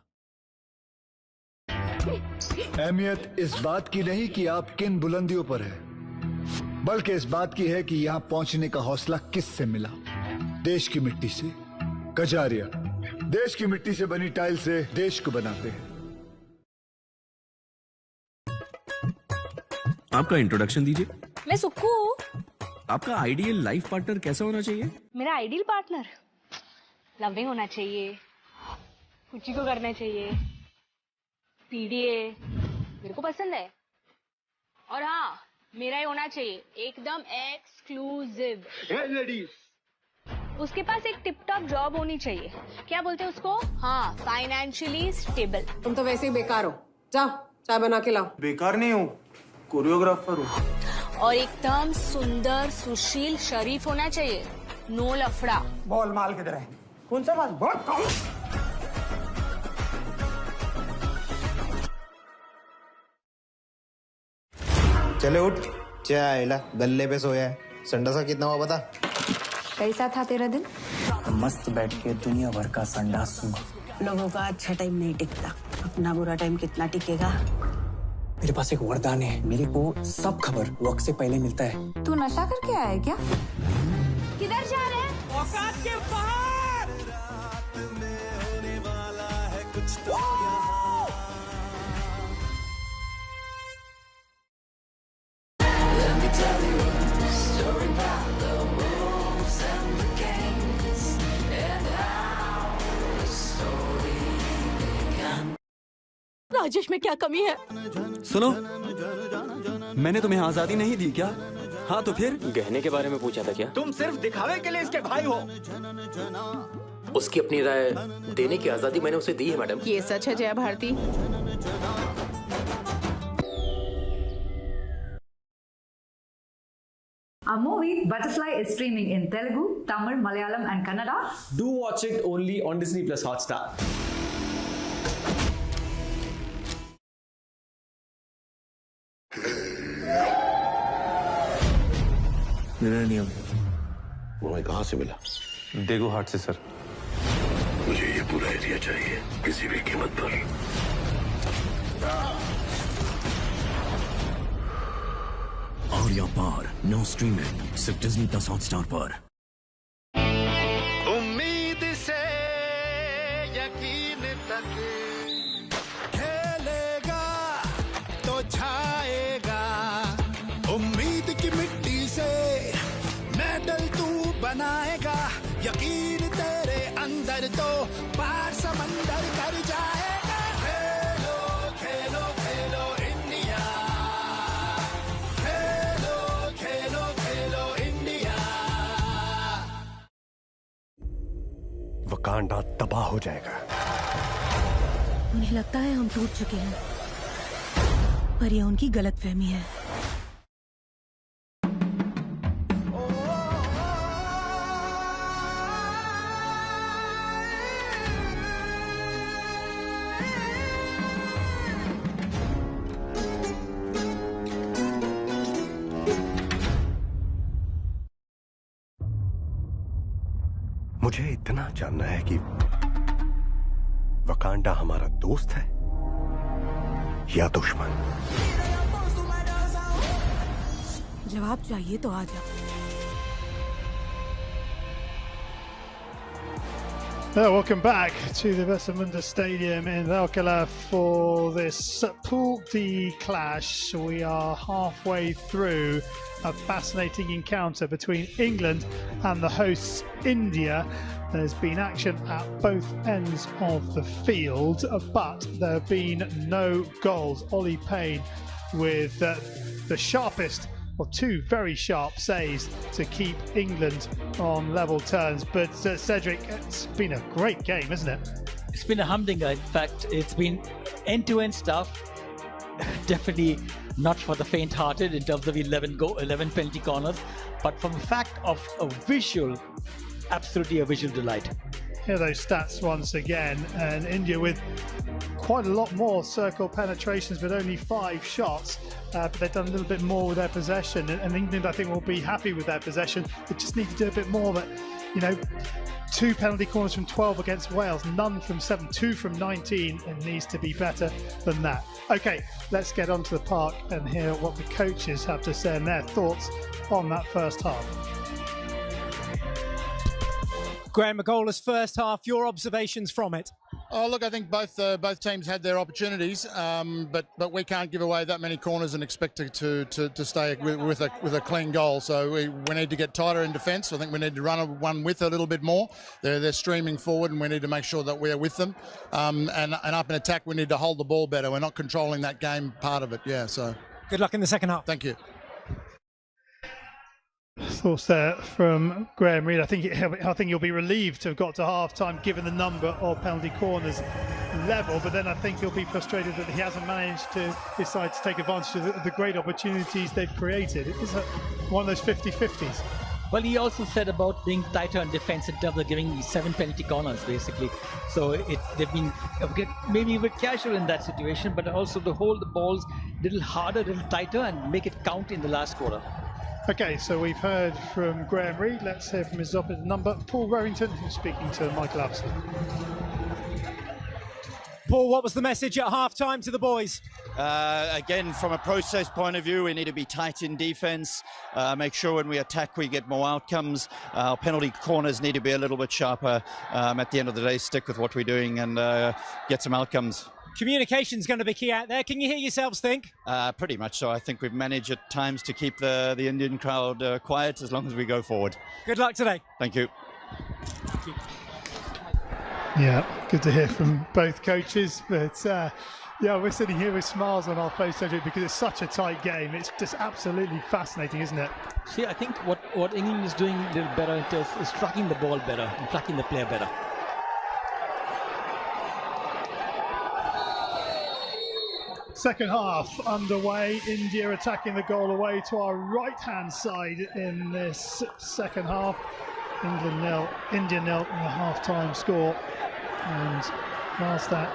अहमियत इस बात की नहीं कि आप किन बुलंदियों पर हैं, बल्कि इस बात की है कि यहां पहुंचने का हौसला किससे मिला। देश की मिट्टी से। कजारिया, देश की मिट्टी से बनी टाइल से देश को बनाते हैं। आपका इंट्रोडक्शन दीजिए। मैं सुक्कू। आपका आइडियल लाइफ पार्टनर कैसा होना चाहिए? मेरा आइडियल पार्टनर लविंग होना चाहिए, कुची को करना चाहिए, पीडीए मेरे को पसंद है, और हाँ मेरा ही होना चाहिए एकदम एक्सक्लूसिव। उसके पास एक टिप टॉप जॉब होनी चाहिए, क्या बोलते हैं उसको, हाँ फाइनेंशियली स्टेबल। तुम तो वैसे ही बेकार हो, जाओ चाय बना के लाओ। बेकार नहीं हूँ, कोरियोग्राफर हूँ। और एकदम सुंदर सुशील शरीफ होना चाहिए, नो लफड़ा। बॉल माल किधर है? कौन सा बात बहुत कम चले उठ क्या आयला गल्ले पे सोया है संडासा कितना हुआ बता कैसा था तेरा दिन मस्त बैठ के दुनिया भर का संडास सुना लोगों का अच्छा टाइम नहीं टिकता अपना बुरा टाइम कितना टिकेगा मेरे पास एक वरदान है मेरे को सब खबर वक्त से पहले मिलता है तू नशा करके आया है क्या किधर जा रहे हैं औकात के बाहर राजेश में क्या कमी है सुनो मैंने तुम्हें आजादी नहीं दी क्या हाँ तो फिर गहने के बारे में पूछा था क्या तुम सिर्फ दिखावे के लिए इसके भाई हो उसकी अपनी राय देने की आजादी मैंने उसे दी है मैडम ये सच है Jaya Bharti Our movie Butterfly is streaming in Telugu, Tamil, Malayalam and Kannada. Do watch it only on Disney Plus Hotstar. निरनियम तुम्हें कहाँ से मिला? देगू हाट से सर। मुझे ये पूरा एरिया चाहिए किसी भी कीमत पर। आर्या पार नो स्ट्रीमिंग सिर्फ डिज्नी प्लस हॉटस्टार पर। उम्मीद से यकीन तक खेलेगा तो छाएगा उम्मीद की मिट्टी से मेडल तू बनाएगा यकीन तेरे अंदर तो पार समंदर कर जाएगा खेलो खेलो खेलो इंडिया खेलो खेलो खेलो इंडिया वकांडा तबाह हो जाएगा। उन्हें लगता है हम टूट चुके हैं पर यह उनकी गलतफहमी है मुझे इतना जानना है कि वकांडा हमारा दोस्त है या दुश्मन। जवाब चाहिए तो आ जा Welcome back to the Vesamunda Stadium in Alcalá for this Pool D clash. We are halfway through a fascinating encounter between England and the hosts India. There's been action at both ends of the field, but there have been no goals. Ollie Payne with the sharpest or two very sharp saves to keep England on level terms. But Cedric, it's been a great game, isn't it? It's been a humdinger. In fact, it's been end-to-end stuff. Definitely not for the faint-hearted in terms of 11 penalty corners, but from the fact of a visual, absolutely a visual delight. Here are those stats once again, and India with quite a lot more circle penetrations, but only 5 shots. But they've done a little bit more with their possession, and England, I think, will be happy with their possession. They just need to do a bit more. But 2 penalty corners from 12 against Wales, none from 7, 2 from 19. It needs to be better than that. Okay, let's get onto the park and hear what the coaches have to say and their thoughts on that first half. Graham McGolla's first half, your observations from it? Oh, look, I think both teams had their opportunities, but we can't give away that many corners and expect to stay with a clean goal. So we need to get tighter in defence. I think we need to run one with a little bit more. They're streaming forward, and we need to make sure that we're with them. And up in attack, we need to hold the ball better. We're not controlling that game part of it. Yeah. So good luck in the second half. Thank you. Thoughts there from Graham Reid. I think he'll be relieved to have got to half-time given the number of penalty corners level, but then I think he'll be frustrated that he hasn't managed to decide to take advantage of the great opportunities they've created. It is one of those 50-50s. Well, he also said about being tighter on defense in terms of giving 7 penalty corners, basically. So they've been maybe a bit casual in that situation, but also to hold the balls a little harder, a little tighter, and make it count in the last quarter. Okay, so we've heard from Graham Reid. Let's hear from his opposite number, Paul Rowington, who's speaking to Michael Abson. Paul, what was the message at half-time to the boys? Again, from a process point of view, we need to be tight in defence, make sure when we attack we get more outcomes. Our penalty corners need to be a little bit sharper. At the end of the day, stick with what we're doing and get some outcomes. Communication's going to be key out there. Can you hear yourselves think? Pretty much so. I think we've managed at times to keep the Indian crowd quiet as long as we go forward. Good luck today. Thank you. Thank you. Yeah, good to hear from both coaches, but yeah, we're sitting here with smiles on our face because it's such a tight game. It's just absolutely fascinating, isn't it? See, I think what England is doing a little better in terms is tracking the ball better and tracking the player better. Second half underway. India attacking the goal away to our right-hand side in this second half. England 0, India 0 in the half-time score. And whilst that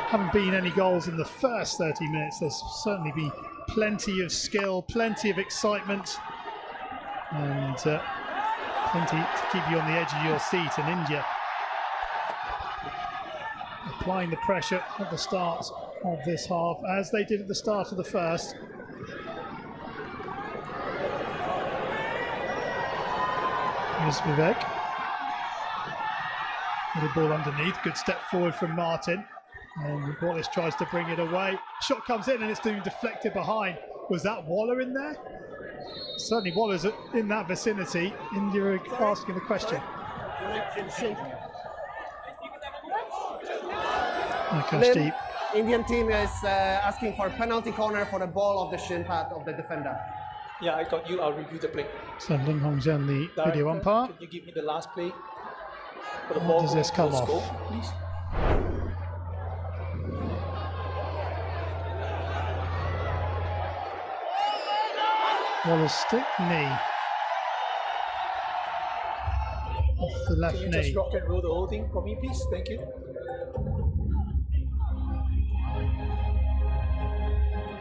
haven't been any goals in the first 30 minutes, there's certainly been plenty of skill, plenty of excitement, and plenty to keep you on the edge of your seat. And India applying the pressure at the start of this half, as they did at the start of the first. Here's Vivek. Little ball underneath, good step forward from Martin. And Wallace tries to bring it away. Shot comes in and it's being deflected behind. Was that Waller in there? Certainly Waller's in that vicinity. India are asking the question. Lim, Indian team is asking for a penalty corner for the ball of the shin pad of the defender. Yeah, I got you. I'll review the play. So Lim Hong Jian, the Director, video umpire. Can you give me the last play? For the When ball does this come off? scope, please? Wallace stick, knee. Off the left Can you knee. just rock and roll the whole thing for me, please? Thank you.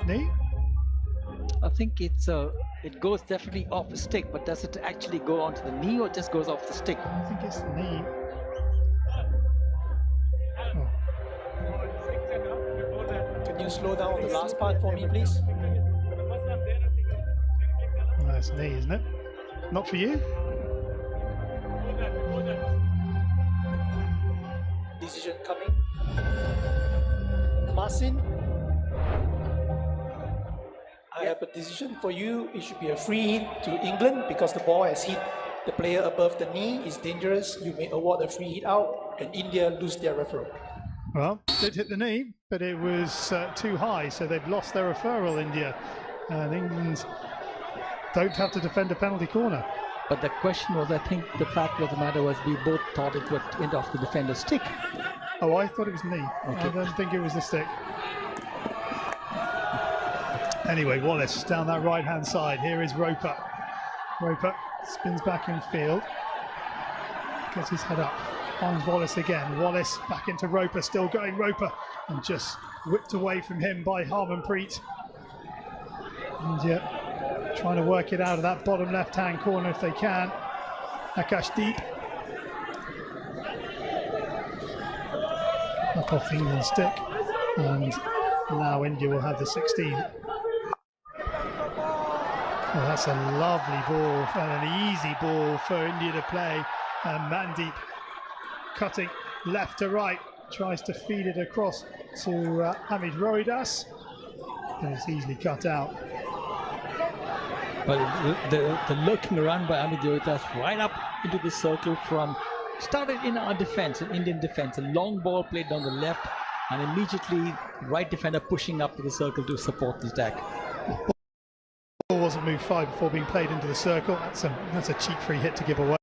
Knee? I think it goes definitely off the stick, but does it actually go onto the knee or just goes off the stick? I think it's the knee. Can you slow down the last part for me, please? That's knee, isn't it? Not for you? Decision coming. Marcin, I have a decision for you. It should be a free hit to England because the ball has hit the player above the knee. It's dangerous. You may award a free hit out and India lose their referral. Well, did hit the knee, but it was too high, so they've lost their referral, India. And England don't have to defend a penalty corner. But the question was, I think the fact of the matter was we both thought it went off the defender's stick. Oh, I thought it was knee. Okay. I don't think it was the stick. Anyway, Wallace down that right-hand side. Here is Roper. Roper spins back in field. Gets his head up. Finds Wallace again. Wallace back into Roper, still going Roper. And just whipped away from him by Harmanpreet. India trying to work it out of that bottom left-hand corner if they can. Akashdeep. Up off the England stick. And now India will have the 16. Oh, that's a lovely ball and an easy ball for India to play. And Mandeep cutting left to right, tries to feed it across to Hamid Rohidas, and it's easily cut out. But the lurking around by Hamid Rohidas right up into the circle from started in our defense, an Indian defense, a long ball played down the left, and immediately right defender pushing up to the circle to support the attack. Ball wasn't moved 5 before being played into the circle. That's a cheap free hit to give away.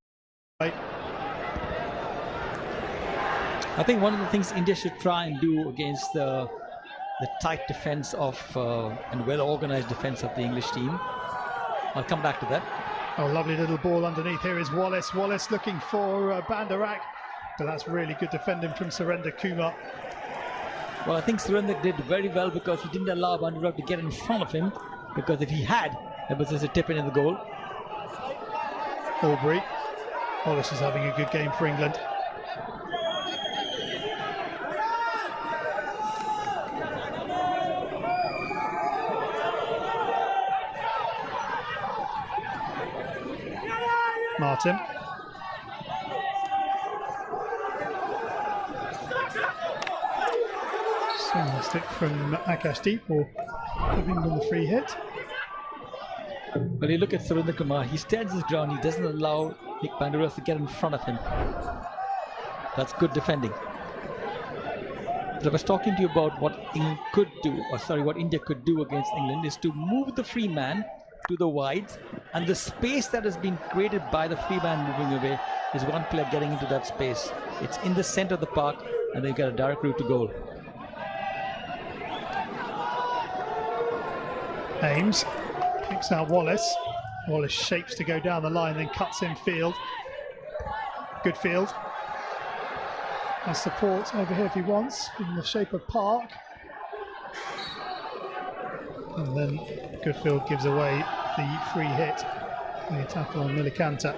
I think one of the things India should try and do against the tight defense of and well-organized defense of the English team, I'll come back to that, Oh, lovely little ball underneath. Here is Wallace. Wallace looking for Bandarak, but that's really good defending from Surendra Kumar. Well, I think Surendra did very well because he didn't allow Bandarak to get in front of him, because if he had, it was just a tip in the goal. Aubrey. Wallace is having a good game for England. Martin. Swing stick from Akashdeep, or giving them the free hit. Well, you look at Surendra Kumar, he stands his ground, he doesn't allow Nick Banderas to get in front of him. That's good defending. But I was talking to you about what England could do, or sorry, what India could do against England, is to move the free man to the wides, and the space that has been created by the free man moving away is one player getting into that space. It's in the center of the park, and they've got a direct route to goal. Ames picks out Wallace. Wallace shapes to go down the line, then cuts in field. Good field. Has support over here if he wants, in the shape of Park. And then Goodfield gives away the free hit, the tackle on Milikanta.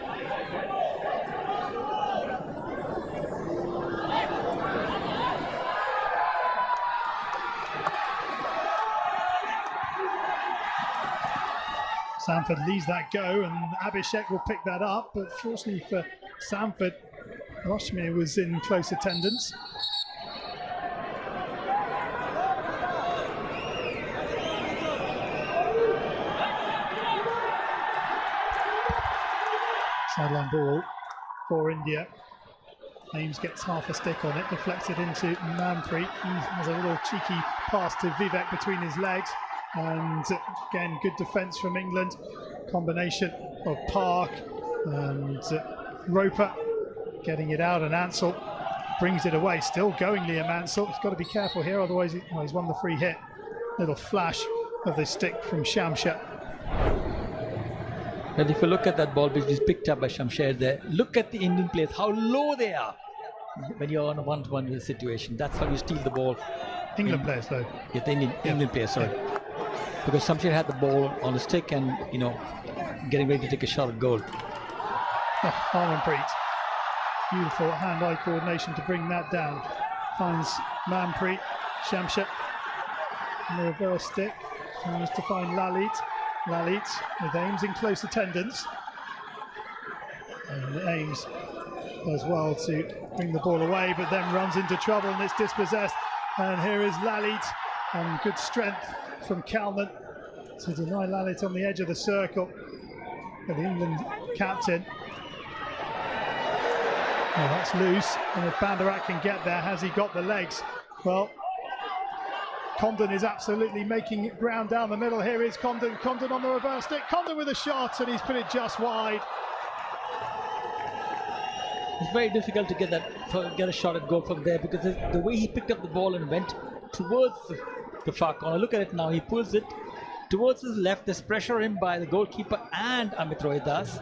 Samford leaves that go, and Abhishek will pick that up, but fortunately for Samford, Roshmir was in close attendance. Sideline ball for India. Ames gets half a stick on it, deflects it into Manpreet. He has a little cheeky pass to Vivek between his legs. And again, good defence from England. Combination of Park and Roper getting it out, and Ansell brings it away. Still going, Liam Ansell. He's got to be careful here, otherwise he's won the free hit. Little flash of the stick from Shamsher. And if you look at that ball which is picked up by Shamsher there, look at the Indian players, how low they are when you're on a one-to-one situation. That's how you steal the ball. England players though. Yeah, the Indian players, sorry. Yeah. Because Shamsher had the ball on the stick and, you know, getting ready to take a shot at goal. Oh, Harmanpreet. Beautiful hand-eye coordination to bring that down. Finds Manpreet. Shamsher. And the reverse stick. Tries to find Lalit. Lalit with Ames in close attendance. And Ames does well to bring the ball away, but then runs into trouble and it's dispossessed. And here is Lalit, and good strength from Kalman to deny Lalit on the edge of the circle. But the England captain. Oh, that's loose, and if Bandarak can get there, has he got the legs? Well, Condon is absolutely making ground down the middle. Here is Condon. Condon on the reverse stick. Condon with a shot, and he's put it just wide. It's very difficult to get a shot at goal from there, because the way he picked up the ball and went towards the far corner. Look at it now. He pulls it towards his left. There's pressure in by the goalkeeper and Amit Rohidas.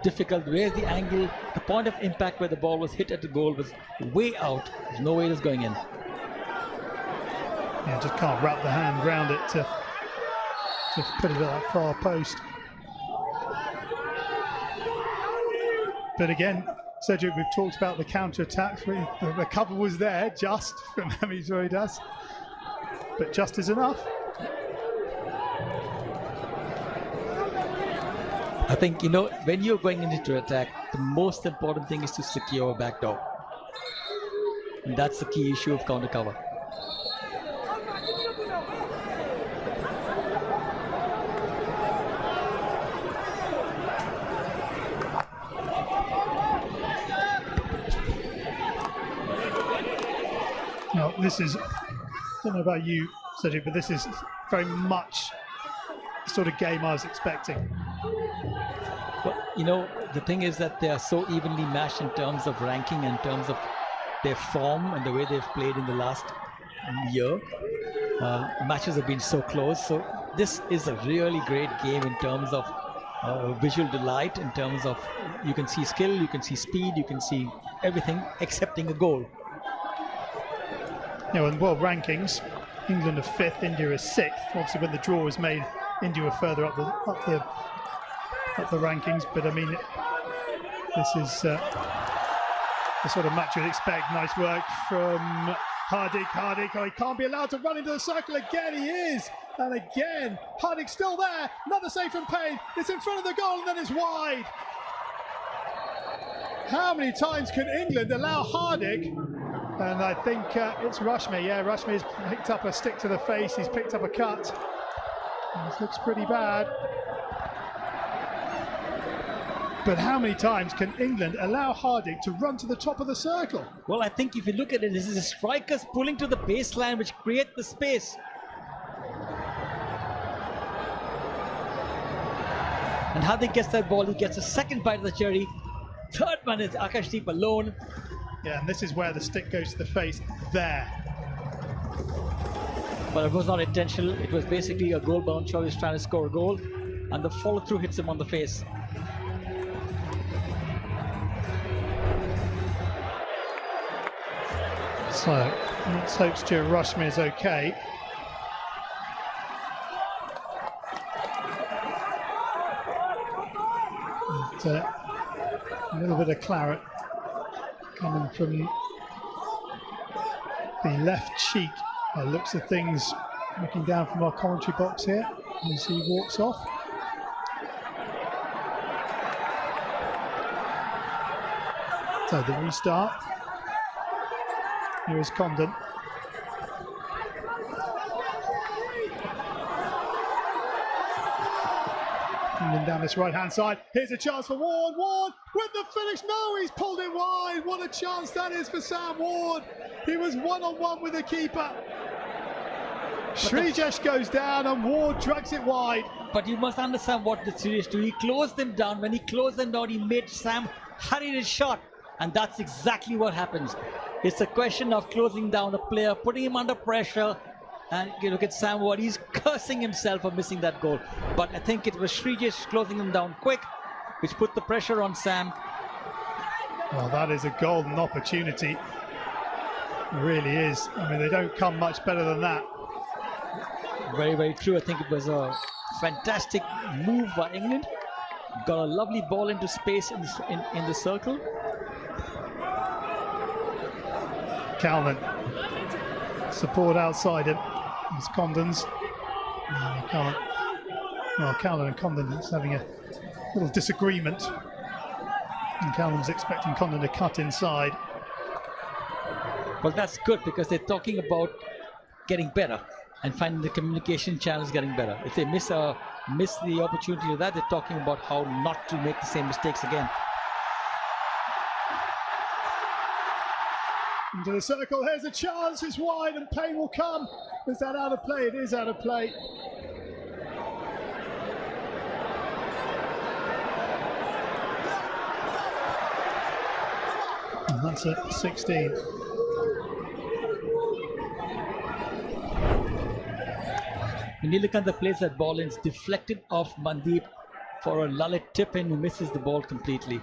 Difficult. Where's the angle? The point of impact where the ball was hit at the goal was way out. There's no way it was going in. Yeah, just can't wrap the hand around it to put it at that far post. But again, Cedric, we've talked about the counter-attack. The cover was there just from Amit Rohidas, but just is enough. I think, you know, when you're going into attack, the most important thing is to secure a back door. And that's the key issue of counter cover. Now, this is, I don't know about you, Cedric, but this is very much the sort of game I was expecting. Well, you know, the thing is that they are so evenly matched in terms of ranking, in terms of their form and the way they've played in the last year. Matches have been so close. So this is a really great game in terms of visual delight in terms of you can see skill, you can see speed, you can see everything excepting a goal. You know, in world rankings, England are 5th, India is 6th. Obviously, when the draw was made, India were further up the rankings. But I mean, this is the sort of match you'd expect. Nice work from Hardik. Hardik, oh, he can't be allowed to run into the circle again. He is. And again, Hardik's still there. Another save from Payne. It's in front of the goal and then it's wide. How many times can England allow Hardik? And I think it's Rashmi. Yeah, Rashmi's picked up a stick to the face. He's picked up a cut. This looks pretty bad. But how many times can England allow Hardik to run to the top of the circle? Well, I think if you look at it, this is the strikers pulling to the baseline, which create the space. And Hardik gets that ball, he gets a second bite of the cherry. Third one is Akashdeep alone. Yeah, and this is where the stick goes to the face, there. But it was not intentional, it was basically a goal bound shot. He's trying to score a goal, and the follow through hits him on the face. So, let's hope Stuart Rashmi is okay. And, a little bit of claret coming from the left cheek. By the looks of things, looking down from our commentary box here as he walks off. So the restart. Here is Condon. Condon down this right-hand side. Here's a chance for Ward. Ward with the finish. No, he's pulled it wide. What a chance that is for Sam Ward. He was one-on-one with the keeper. Srijesh goes down and Ward drags it wide. But you must understand what the Srijesh do. He closed them down. When he closed them down, he made Sam hurry his shot. And that's exactly what happens. It's a question of closing down a player, putting him under pressure. And you look at Sam Ward, he's cursing himself for missing that goal. But I think it was Srijesh closing him down quick, which put the pressure on Sam. Well, that is a golden opportunity. It really is. I mean, they don't come much better than that. Very, very true. I think it was a fantastic move by England. Got a lovely ball into space in the circle. Calnan. Support outside him. It's Condon's. Can't. Well, Calnan and Condon is having a little disagreement. And Callan's expecting Condon to cut inside. Well, that's good because they're talking about getting better and finding the communication channels getting better. If they miss the opportunity of that, they're talking about how not to make the same mistakes again. Into the circle, here's a chance, it's wide and Payne will come. Is that out of play? It is out of play. And that's at 16. When you look at the place that ball is deflected off Mandeep for a Lalit tip-in who misses the ball completely.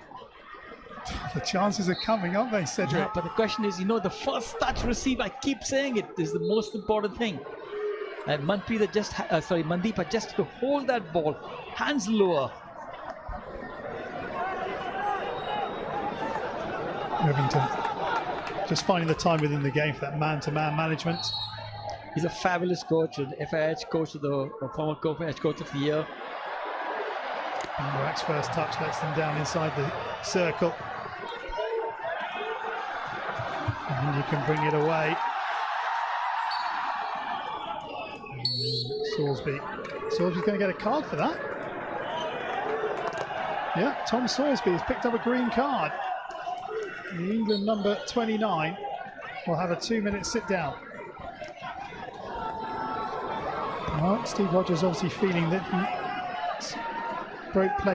The chances are coming, aren't they, Cedric? Yeah, but the question is, the first touch receive, I keep saying it, is the most important thing. And Mandeep had just to hold that ball, hands lower. Rivington just finding the time within the game for that man-to-man management. He's a fabulous coach, the FIH coach of the former FIH coach of the year. Barak's first touch lets them down inside the circle. And you can bring it away. Sorsby's going to get a card for that. Yeah, Tom Sorsby has picked up a green card. The England number 29 will have a 2-minute sit down. Well, Steve Rogers obviously feeling that he broke play.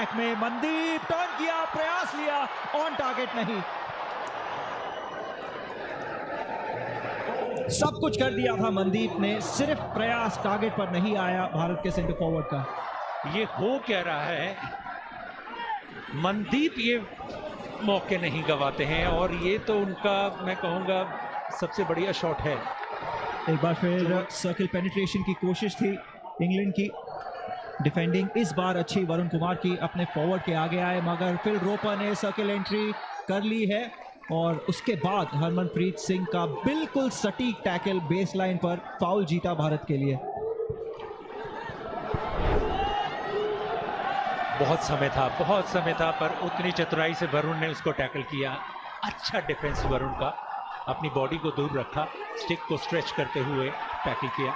Attack में। Mandeep turn किया, प्रयास लिया, on target नहीं। सब कुछ कर दिया था मनदीप ने, सिर्फ प्रयास टारगेट पर नहीं आया भारत के सेंटर फॉरवर्ड का। ये हो क्या रहा है, मनदीप ये मौके नहीं गवाते हैं और ये तो उनका मैं कहूँगा सबसे बढ़िया शॉट है। एक बार फिर सर्किल पेनिट्रेशन की कोशिश थी इंग्लैंड की। डिफेंडिंग इस बार अच्छी वरुण कुमार की, अपने फॉरवर्ड के आगे आए मगर फिल रोपर ने सर्किल एंट्री कर ली है और उसके बाद हरमनप्रीत सिंह का बिल्कुल सटीक टैकल बेस लाइन पर, फाउल जीता भारत के लिए। बहुत समय था पर उतनी चतुराई से वरुण ने उसको टैकल किया। अच्छा डिफेंस वरुण का, अपनी बॉडी को दूर रखा, स्टिक को स्ट्रेच करते हुए टैकल किया।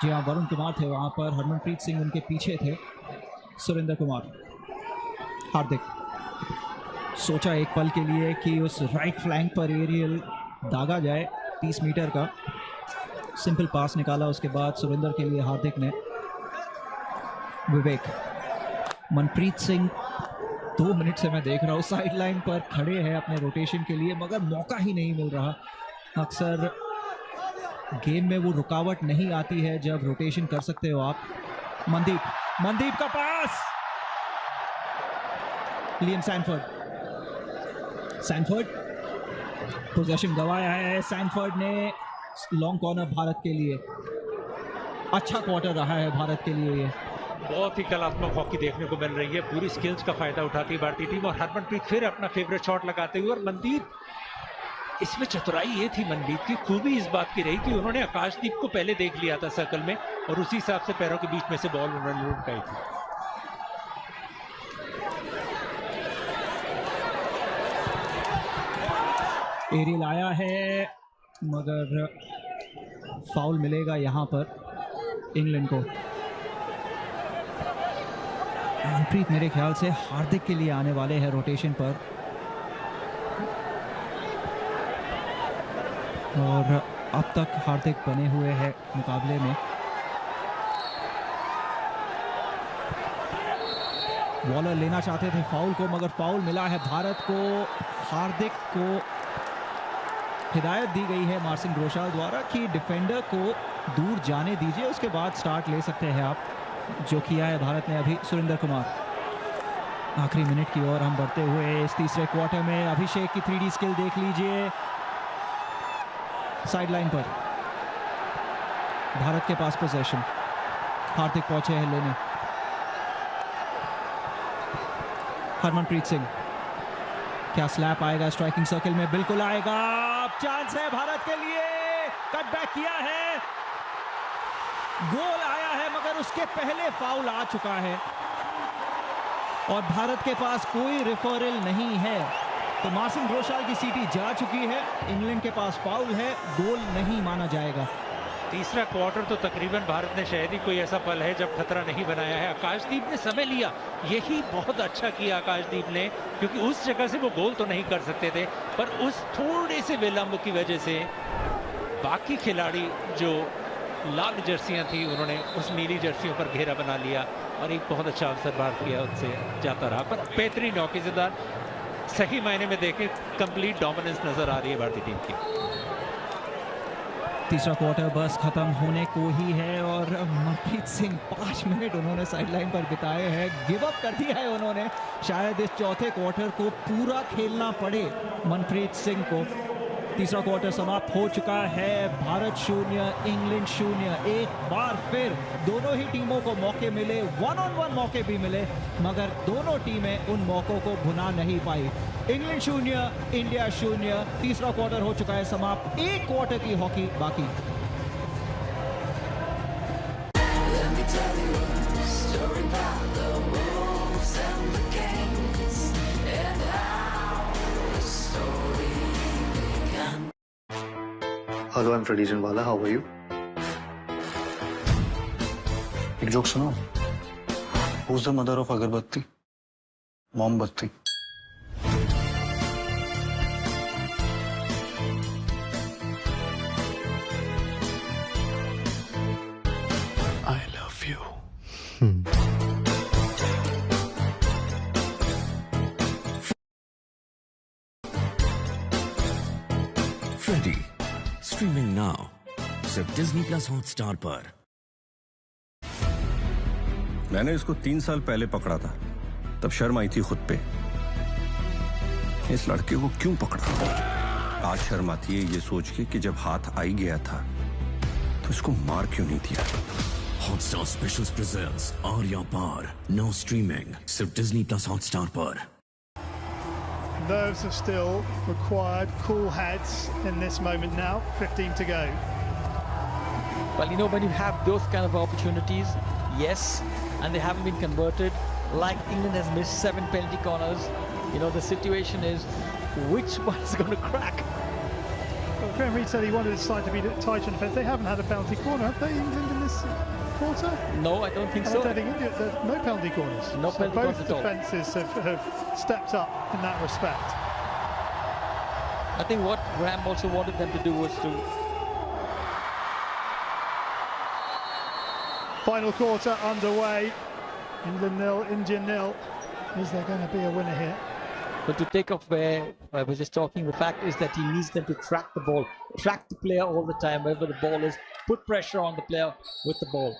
जी हाँ, वरुण कुमार थे वहां पर, हरमनप्रीत सिंह उनके पीछे थे। सुरेंद्र कुमार, हार्दिक सोचा एक पल के लिए कि उस राइट फ्लैंक पर एरियल दागा जाए 30 मीटर का, सिंपल पास निकाला उसके बाद सुरेंद्र के लिए हार्दिक ने। विवेक, मनप्रीत सिंह 2 मिनट से मैं देख रहा हूँ साइड लाइन पर खड़े हैं अपने रोटेशन के लिए मगर मौका ही नहीं मिल रहा। अक्सर गेम में वो रुकावट नहीं आती है जब रोटेशन कर सकते हो आप। मनदीप का पास, लियम सैनफोर्ड पोजीशन गवाया है। सैनफोर्ड ने लॉन्ग कॉर्नर भारत के लिए, अच्छा क्वार्टर रहा है भारत के लिए। ये बहुत ही कलात्मक हॉकी देखने को मिल रही है, पूरी स्किल्स का फायदा उठाती है भारतीय टीम और हरमनप्रीत फिर अपना फेवरेट शॉट लगाते हुए। और मनदीप, इसमें चतुराई ये थी मनदीप की, खूबी इस बात की रही कि उन्होंने आकाशदीप को पहले देख लिया था सर्कल में और उसी हिसाब से पैरों के बीच में से बॉल उन्होंने लुढ़काई थी। एरियल आया है मगर फाउल मिलेगा यहां पर इंग्लैंड को। मनप्रीत मेरे ख्याल से हार्दिक के लिए आने वाले हैं रोटेशन पर और अब तक हार्दिक बने हुए हैं मुकाबले में। बॉलर लेना चाहते थे फाउल को मगर फाउल मिला है भारत को। हार्दिक को हिदायत दी गई है मार्सिन ग्रोशाल द्वारा कि डिफेंडर को दूर जाने दीजिए, उसके बाद स्टार्ट ले सकते हैं आप, जो किया है भारत ने अभी। सुरेंद्र कुमार, आखिरी मिनट की ओर हम बढ़ते हुए इस तीसरे क्वार्टर में। अभिषेक की 3D स्किल देख लीजिए, साइड लाइन पर भारत के पास पोजीशन, हार्दिक पहुंचे हैं लेने। हरमनप्रीत सिंह, क्या स्लैप आएगा स्ट्राइकिंग सर्किल में? बिल्कुल आएगा, चांस है भारत के लिए, कटबैक किया है, गोल आया है मगर उसके पहले फाउल आ चुका है और भारत के पास कोई रेफरल नहीं है, तो मार्सिन ग्रोशाल की सीटी जा चुकी है। इंग्लैंड के पास फाउल है, गोल नहीं माना जाएगा। तीसरा क्वार्टर तो तकरीबन भारत ने शायद ही कोई ऐसा पल है जब खतरा नहीं बनाया है। आकाशदीप ने समय लिया, यही बहुत अच्छा किया आकाशदीप ने, क्योंकि उस जगह से वो गोल तो नहीं कर सकते थे पर उस थोड़े से विलंब की वजह से बाकी खिलाड़ी जो लाल जर्सियां थी उन्होंने उस नीली जर्सियों पर घेरा बना लिया और एक बहुत अच्छा अवसर भारत किया उससे जाता रहा। पर बेहतरीन नौकीजेदार, सही मायने में देखें कंप्लीट डोमिनेंस नजर आ रही है भारतीय टीम की। तीसरा क्वार्टर बस खत्म होने को ही है और मनप्रीत सिंह 5 मिनट उन्होंने साइडलाइन पर बिताए हैं, गिव अप कर दिया है उन्होंने। शायद इस चौथे क्वार्टर को पूरा खेलना पड़े मनप्रीत सिंह को। तीसरा क्वार्टर समाप्त हो चुका है, भारत 0 इंग्लैंड 0। एक बार फिर दोनों ही टीमों को मौके मिले, 1-on-1 मौके भी मिले मगर दोनों टीमें उन मौकों को भुना नहीं पाई। England 0 India 0। तीसरा क्वार्टर हो चुका है समाप्त, एक क्वार्टर की हॉकी बाकी। Hello, I'm Freddie Janwala. How are you? एक जोक सुनो। Who's the mother of अगरबत्ती? मोमबत्ती। I love you. नाउ सिर्फ डिज्नी प्लस हॉटस्टार पर। मैंने इसको 3 साल पहले पकड़ा था, तब शर्म आई थी खुद पे। इस लड़के को क्यों पकड़ा? आज शर्म आती है ये सोच के कि जब हाथ आई गया था तो इसको मार क्यों नहीं दिया। हॉटस्टार स्पेशल्स प्रेजेंट्स आर्या पार, नाउ स्ट्रीमिंग सिर्फ डिज्नी प्लस हॉटस्टार पर। Nerves are still required, cool heads in this moment now, 15 to go. Well, you know, when you have those kind of opportunities, yes, and they haven't been converted, like England has missed 7 penalty corners, you know, the situation is which one is going to crack? Well, Graham Reid said he wanted his side to be tight on defence. They haven't had a penalty corner, have they, England, in this quarter? No, I don't think so. I don't think India, there's no penalty corners. No so penalty corners at all. Both defences have stepped up in that respect. I think what Graham also wanted them to do was to... Final quarter underway. England 0, India 0. Is there going to be a winner here? But to take off where I was just talking, the fact is that he needs them to track the ball, track the player all the time, wherever the ball is, put pressure on the player with the ball.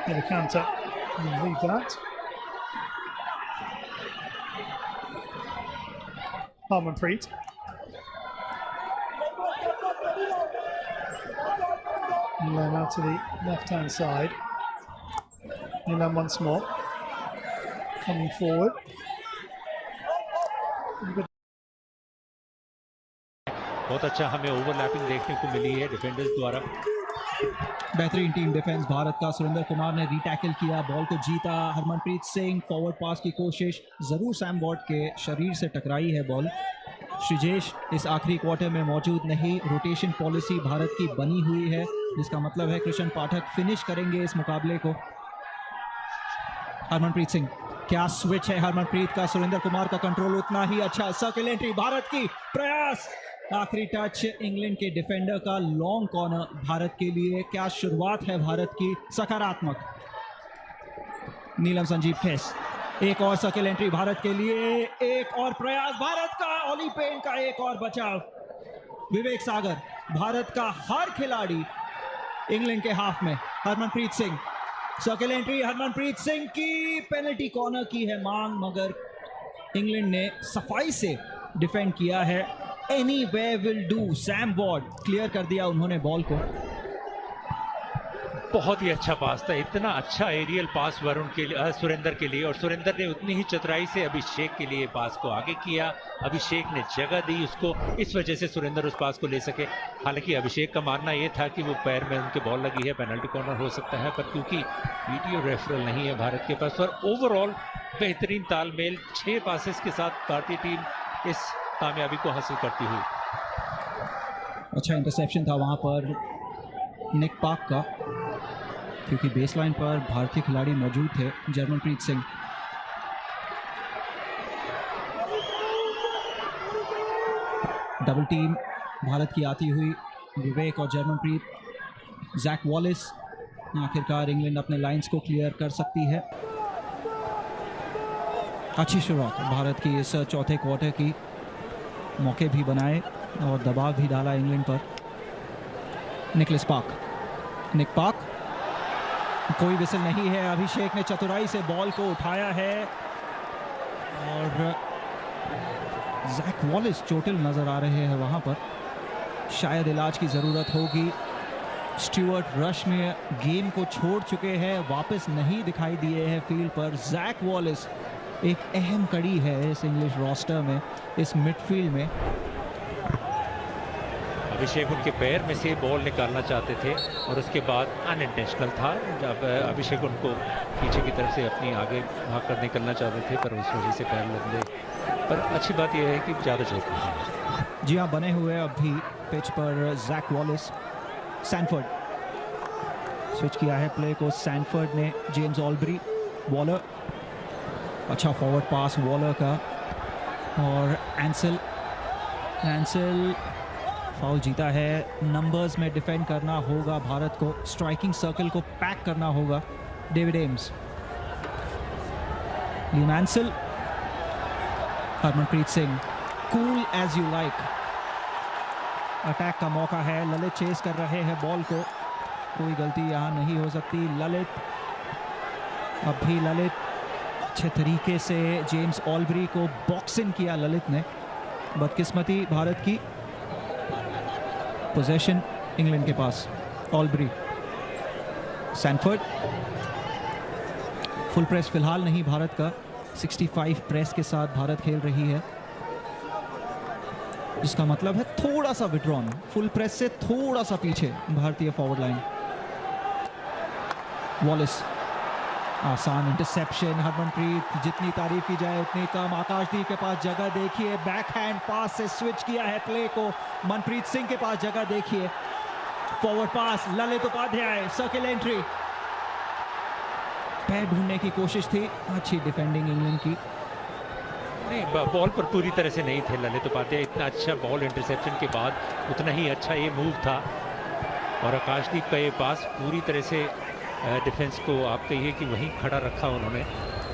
In the counter, leave that. Harmanpreet. Nilam out to the left-hand side. Nilam once more. Coming forward. बहुत अच्छा हमें overlapping देखने को मिली है defenders द्वारा। बेहतरीन team defence Bharat का। सुरेंद्र कुमार ने रीटैकल किया, बॉल को जीता। हरमनप्रीत सिंह फॉरवर्ड पास की कोशिश, जरूर सैम वॉर्ड के शरीर से टकराई है बॉल। श्रीजेश इस आखिरी क्वार्टर में मौजूद नहीं। रोटेशन पॉलिसी भारत की बनी हुई है, जिसका मतलब है कृष्ण पाठक फिनिश करेंगे इस मुकाबले को। हरमनप्रीत सिंह, क्या स्विच है हरमनप्रीत का। सुरेंद्र कुमार का कंट्रोल उतना ही अच्छा। सर्किल एंट्री भारत की, प्रयास, आखिरी टच इंग्लैंड के डिफेंडर का। लॉन्ग कॉर्नर भारत के लिए। क्या शुरुआत है भारत की, सकारात्मक। नीलम संजीव खेस, एक और सर्किल एंट्री भारत के लिए। एक और प्रयास भारत का। ओली पेन का एक और बचाव। विवेक सागर, भारत का हर खिलाड़ी इंग्लैंड के हाफ में। हरमनप्रीत सिंह, सर्किल एंट्री हरमनप्रीत सिंह की। पेनल्टी कॉर्नर की है मांग, मगर इंग्लैंड ने सफाई से डिफेंड किया है। Anywhere will do. सैम वॉर्ड क्लियर कर दिया उन्होंने बॉल को। बहुत ही अच्छा पास था, इतना अच्छा एरियल पास वरुण के लिए, सुरेंद्र के लिए, और सुरेंद्र ने उतनी ही चतुराई से अभिषेक के लिए पास को आगे किया। अभिषेक ने जगह दी उसको, इस वजह से सुरेंद्र उस पास को ले सके। हालांकि अभिषेक का मानना यह था कि वो पैर में उनके बॉल लगी है, पेनल्टी कॉर्नर हो सकता है, पर क्योंकि वीडियो रेफरल नहीं है भारत के पास, और ओवरऑल बेहतरीन तालमेल 6 पासेस के साथ भारतीय टीम इस कामयाबी को हासिल करती हुई। अच्छा इंटरसेप्शन था वहां पर निक पार्क का, क्योंकि बेसलाइन पर भारतीय खिलाड़ी मौजूद थे। जर्मनप्रीत सिंह, डबल टीम भारत की आती हुई। विवेक और जर्मनप्रीत। जैक वॉलिस, आखिरकार इंग्लैंड अपने लाइंस को क्लियर कर सकती है। अच्छी शुरुआत भारत की इस चौथे क्वार्टर की। मौके भी बनाए और दबाव भी डाला इंग्लैंड पर। निकलिस पार्क, निक पार्क, कोई विसल नहीं है। अभिषेक ने चतुराई से बॉल को उठाया है और जैक वॉलिस चोटिल नजर आ रहे हैं वहां पर, शायद इलाज की जरूरत होगी। स्टुअर्ट रश में गेम को छोड़ चुके हैं, वापस नहीं दिखाई दिए हैं फील्ड पर। जैक वॉलिस एक अहम कड़ी है इस इंग्लिश रोस्टर में, इस मिडफील्ड में। अभिषेक उनके पैर में से बॉल निकालना चाहते थे और उसके बाद अनइंटेंशनल था, जब अभिषेक उनको पीछे की तरफ से अपनी आगे भाग कर निकलना चाहते थे, पर उस वजह से पैर लग गए। पर अच्छी बात यह है कि ज़्यादा चोट नहीं है। जी हाँ, बने हुए अब भी पिच पर जैक वॉलिस। सैनफोर्ड, स्विच किया है प्ले को सैनफोर्ड ने। जेम्स ऑल्ब्री, वॉलर, अच्छा फॉरवर्ड पास वॉलर का। और एंसेल फाउल जीता है। नंबर्स में डिफेंड करना होगा भारत को, स्ट्राइकिंग सर्कल को पैक करना होगा। David Ames, Liam Ansell, Harmanpreet Singh, cool as you like. Attack का मौका है, ललित चेस कर रहे हैं बॉल को, कोई गलती यहाँ नहीं हो सकती। ललित, अब भी ललित, अच्छे तरीके से जेम्स ऑलब्री को बॉक्सिंग किया ललित ने। बदकिस्मती भारत की, पोजेशन इंग्लैंड के पास। ऑलब्री, सैनफोर्ड, फुल प्रेस फिलहाल नहीं भारत का, 65 प्रेस के साथ भारत खेल रही है, जिसका मतलब है थोड़ा सा विड्रॉन, फुल प्रेस से थोड़ा सा पीछे भारतीय फॉरवर्ड लाइन। वॉलिस, आसान इंटरसेप्शन। हरमनप्रीत, जितनी तारीफ की जाए उतनी कम। आकाशदीप के पास जगह देखिए, बैकहैंड पास से स्विच किया है प्ले को। मनप्रीत सिंह के पास जगह देखिए, फॉरवर्ड पास, ललित उपाध्याय, सर्किल एंट्री, पैर ढूंढने की कोशिश थी, अच्छी डिफेंडिंग इंग्लैंड की। नहीं, बॉल पर पूरी तरह से नहीं थे ललित उपाध्याय। इतना अच्छा बॉल इंटरसेप्शन के बाद उतना ही अच्छा ये मूव था, और आकाशदीप का ये पास पूरी तरह से डिफेंस को आप कहिए कि वहीं खड़ा रखा उन्होंने।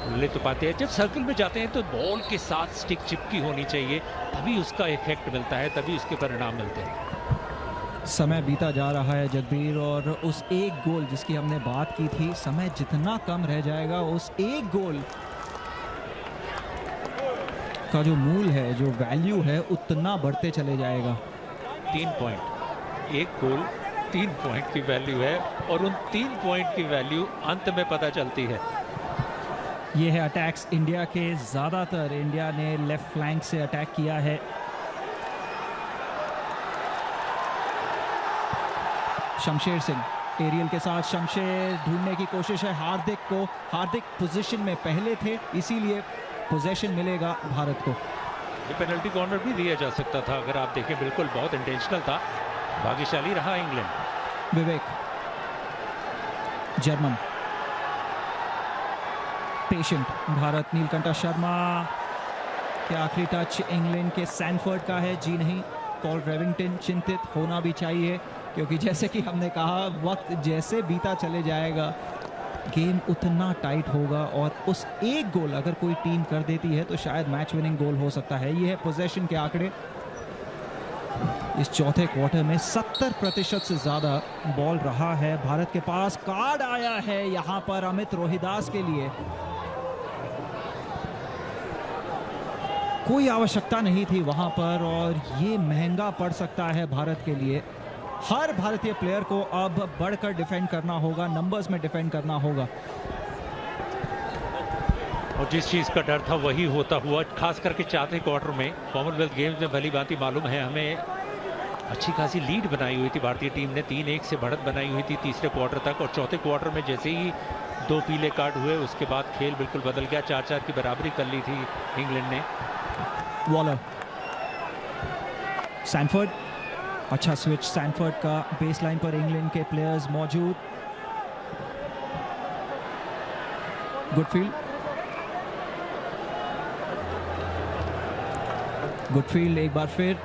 ललित उपाध्याय जब सर्कल में जाते हैं तो बॉल के साथ स्टिक चिपकी होनी चाहिए, तभी उसका इफेक्ट मिलता है, तभी उसके परिणाम मिलते हैं। समय बीता जा रहा है जगबीर, और उस एक गोल जिसकी हमने बात की थी, समय जितना कम रह जाएगा उस एक गोल का जो मूल है, जो वैल्यू है, उतना बढ़ते चले जाएगा। 3 पॉइंट, एक गोल 3 पॉइंट की वैल्यू है, और उन 3 पॉइंट की वैल्यू अंत में पता चलती है। ये है अटैक्स इंडिया के, ज्यादातर इंडिया ने लेफ्ट फ्लैंक से अटैक किया है। शमशेर सिंह एरियल के साथ, शमशेर ढूंढने की कोशिश है हार्दिक को। हार्दिक पोजीशन में पहले थे, इसीलिए पोजीशन मिलेगा भारत को। ये पेनल्टी कॉर्नर भी दिया जा सकता था, अगर आप देखें, बिल्कुल बहुत इंटेंशनल था। भाग्यशाली रहा इंग्लैंड। विवेक, जर्मन, पेशेंट भारत। नीलकंठा शर्मा के आखिरी टच इंग्लैंड के सैनफोर्ड का है। जी नहीं, पॉल रेविंगटन चिंतित होना भी चाहिए, क्योंकि जैसे कि हमने कहा, वक्त जैसे बीता चले जाएगा गेम उतना टाइट होगा, और उस एक गोल अगर कोई टीम कर देती है तो शायद मैच विनिंग गोल हो सकता है। ये है पोजेशन के आंकड़े। इस चौथे क्वार्टर में 70% से ज्यादा बॉल रहा है भारत के पास। कार्ड आया है यहां पर अमित रोहिदास के लिए, कोई आवश्यकता नहीं थी वहां पर, और ये महंगा पड़ सकता है भारत के लिए। हर भारतीय प्लेयर को अब बढ़कर डिफेंड करना होगा, नंबर्स में डिफेंड करना होगा, और जिस चीज़ का डर था वही होता हुआ, खास करके चौथे क्वार्टर में। कॉमनवेल्थ गेम्स में भली भांति मालूम है हमें, अच्छी खासी लीड बनाई हुई थी भारतीय टीम ने, 3-1 से बढ़त बनाई हुई थी तीसरे क्वार्टर तक, और चौथे क्वार्टर में जैसे ही 2 पीले कार्ड हुए उसके बाद खेल बिल्कुल बदल गया। 4-4 की बराबरी कर ली थी इंग्लैंड ने। वॉलर, सैनफोर्ड, अच्छा स्विच सैनफोर्ड का। बेस लाइन पर इंग्लैंड के प्लेयर्स मौजूद। गुडफील्ड, गुडफील्ड एक बार फिर,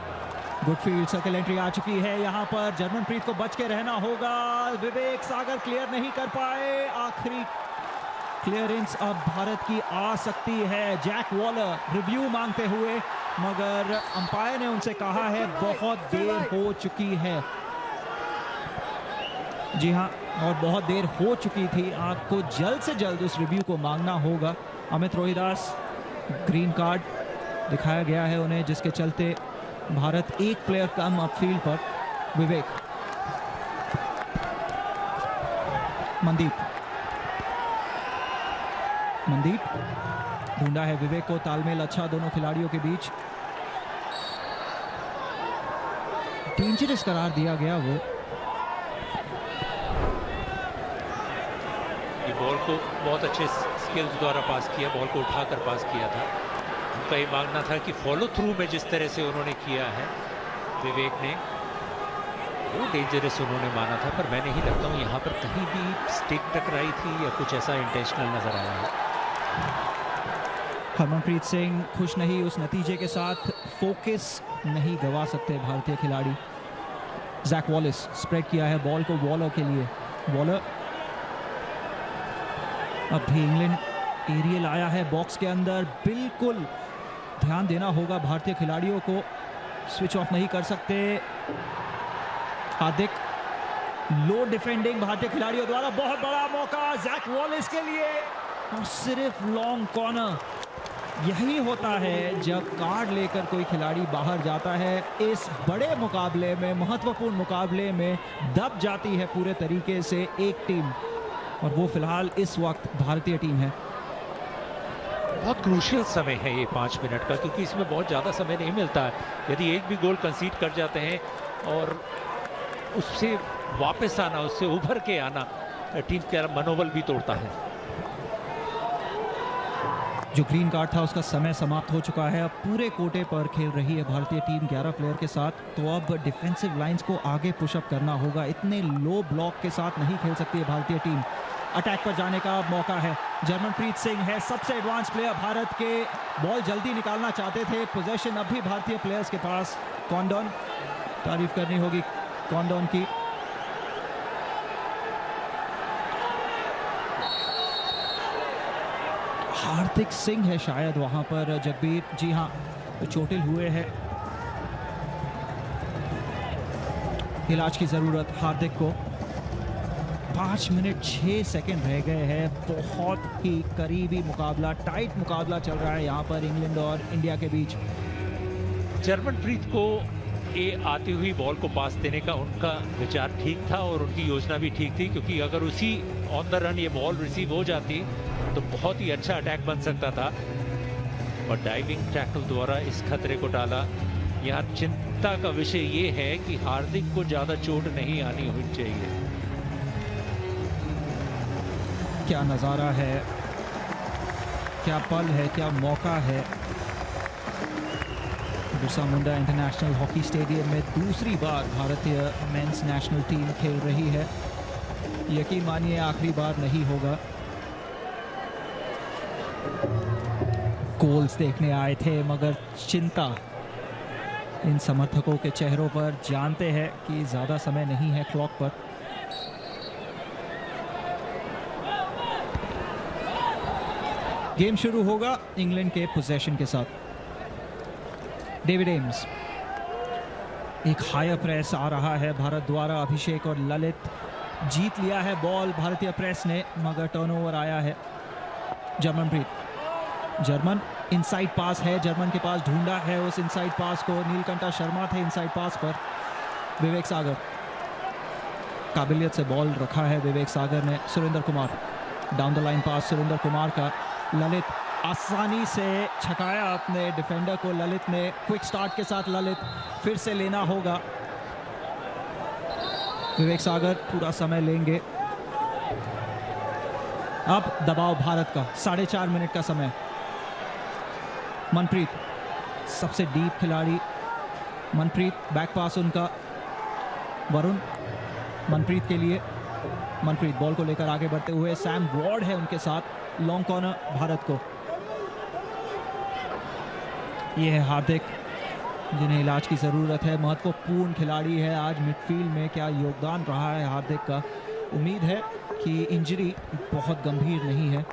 गुडफील्ड, सर्कल एंट्री आ चुकी है यहां पर। जर्मनप्रीत को बच के रहना होगा। विवेक सागर क्लियर नहीं कर पाए, आखिरी क्लियरेंस अब भारत की आ सकती है। जैक वॉलर रिव्यू मांगते हुए, मगर अंपायर ने उनसे कहा है बहुत देर हो चुकी है। जी हां, और बहुत देर हो चुकी थी, आपको जल्द से जल्द उस रिव्यू को मांगना होगा। अमित रोहिदास, ग्रीन कार्ड दिखाया गया है उन्हें, जिसके चलते भारत एक प्लेयर कम अपफील्ड पर। विवेक, मनदीप, मनदीप ढूंढा है विवेक को, तालमेल अच्छा दोनों खिलाड़ियों के बीच। डेंजरस करार दिया गया वो। ये बॉल को बहुत अच्छे स्किल्स द्वारा पास किया, बॉल को उठाकर पास किया था। उनका ये मांगना था कि फॉलो थ्रू में जिस तरह से उन्होंने किया है विवेक ने, वो डेंजरस उन्होंने माना था, पर मैं नहीं लगता हूँ यहाँ पर कहीं भी स्टिक टकराई थी या कुछ ऐसा इंटेंशनल नजर आया है। हरमनप्रीत सिंह खुश नहीं उस नतीजे के साथ, फोकस नहीं गवा सकते भारतीय खिलाड़ी। जैक वॉलिस स्प्रेड किया है बॉल को वॉलर के लिए। वॉलर, अब भी इंग्लैंड एरियल आया है बॉक्स के अंदर, बिल्कुल ध्यान देना होगा भारतीय खिलाड़ियों को, स्विच ऑफ नहीं कर सकते। हार्दिक, लो डिफेंडिंग भारतीय खिलाड़ियों द्वारा, बहुत बड़ा मौका जैक वॉलिस के लिए और सिर्फ लॉन्ग कॉर्नर। यही होता है जब कार्ड लेकर कोई खिलाड़ी बाहर जाता है। इस बड़े मुकाबले में, महत्वपूर्ण मुकाबले में दब जाती है पूरे तरीके से एक टीम, और वो फिलहाल इस वक्त भारतीय टीम है। बहुत क्रूशियल समय है ये 5 मिनट का, क्योंकि इसमें बहुत ज़्यादा समय नहीं मिलता है। यदि एक भी गोल कंसीड कर जाते हैं और उससे वापस आना, उससे उभर के आना टीम का मनोबल भी तोड़ता है। जो ग्रीन कार्ड था उसका समय समाप्त हो चुका है। अब पूरे कोटे पर खेल रही है भारतीय टीम 11 प्लेयर के साथ, तो अब डिफेंसिव लाइंस को आगे पुशअप करना होगा। इतने लो ब्लॉक के साथ नहीं खेल सकती है भारतीय टीम। अटैक पर जाने का मौका है। जर्मनप्रीत सिंह है सबसे एडवांस प्लेयर भारत के, बॉल जल्दी निकालना चाहते थे। पोजेशन अब भी भारतीय प्लेयर्स के पास। कॉन्डोन, तारीफ करनी होगी कॉन्डोन की। हार्दिक सिंह है शायद वहां पर, जगबीर, जी हाँ, चोटिल हुए हैं, इलाज की जरूरत हार्दिक को। 5 मिनट 6 सेकंड रह गए हैं। बहुत ही करीबी मुकाबला, टाइट मुकाबला चल रहा है यहाँ पर इंग्लैंड और इंडिया के बीच। जर्मनप्रीत को ये आती हुई बॉल को पास देने का उनका विचार ठीक था और उनकी योजना भी ठीक थी, क्योंकि अगर उसी ऑन द रन ये बॉल रिसीव हो जाती तो बहुत ही अच्छा अटैक बन सकता था, और डाइविंग टैकल द्वारा इस खतरे को टाला। यहाँ चिंता का विषय ये है कि हार्दिक को ज़्यादा चोट नहीं आनी हुई चाहिए। क्या नज़ारा है, क्या पल है, क्या मौका है। Birsa Munda international hockey stadium में दूसरी बार भारतीय मेंस नेशनल टीम खेल रही है। यकीन मानिए आखिरी बार नहीं होगा। गोल्स देखने आए थे, मगर चिंता इन समर्थकों के चेहरों पर। जानते हैं कि ज़्यादा समय नहीं है क्लॉक पर। गेम शुरू होगा इंग्लैंड के पोजेशन के साथ। डेविड एम्स, एक हायर प्रेस आ रहा है भारत द्वारा। अभिषेक और ललित जीत लिया है बॉल भारतीय प्रेस ने, मगर टर्नओवर आया है। जर्मनप्रीत, जर्मन इनसाइड पास है, जर्मन के पास ढूंढा है उस इनसाइड पास को। नीलकंठा शर्मा थे इनसाइड पास पर। विवेक सागर, काबिलियत से बॉल रखा है विवेक सागर ने। Surender Kumar, down the line pass Surender Kumar का। ललित आसानी से छकाया अपने डिफेंडर को। ललित ने क्विक स्टार्ट के साथ, ललित फिर से लेना होगा। विवेक सागर पूरा समय लेंगे। अब दबाव भारत का, 4.5 मिनट का समय। मनप्रीत सबसे डीप खिलाड़ी, मनप्रीत, बैक पास उनका। वरुण मनप्रीत के लिए, मनप्रीत बॉल को लेकर आगे बढ़ते हुए। सैम वॉर्ड है उनके साथ। लॉन्ग कॉर्नर भारत को। ये है हार्दिक, जिन्हें इलाज की ज़रूरत है। महत्वपूर्ण खिलाड़ी है आज मिडफील्ड में। क्या योगदान रहा है हार्दिक का। उम्मीद है कि इंजरी बहुत गंभीर नहीं है।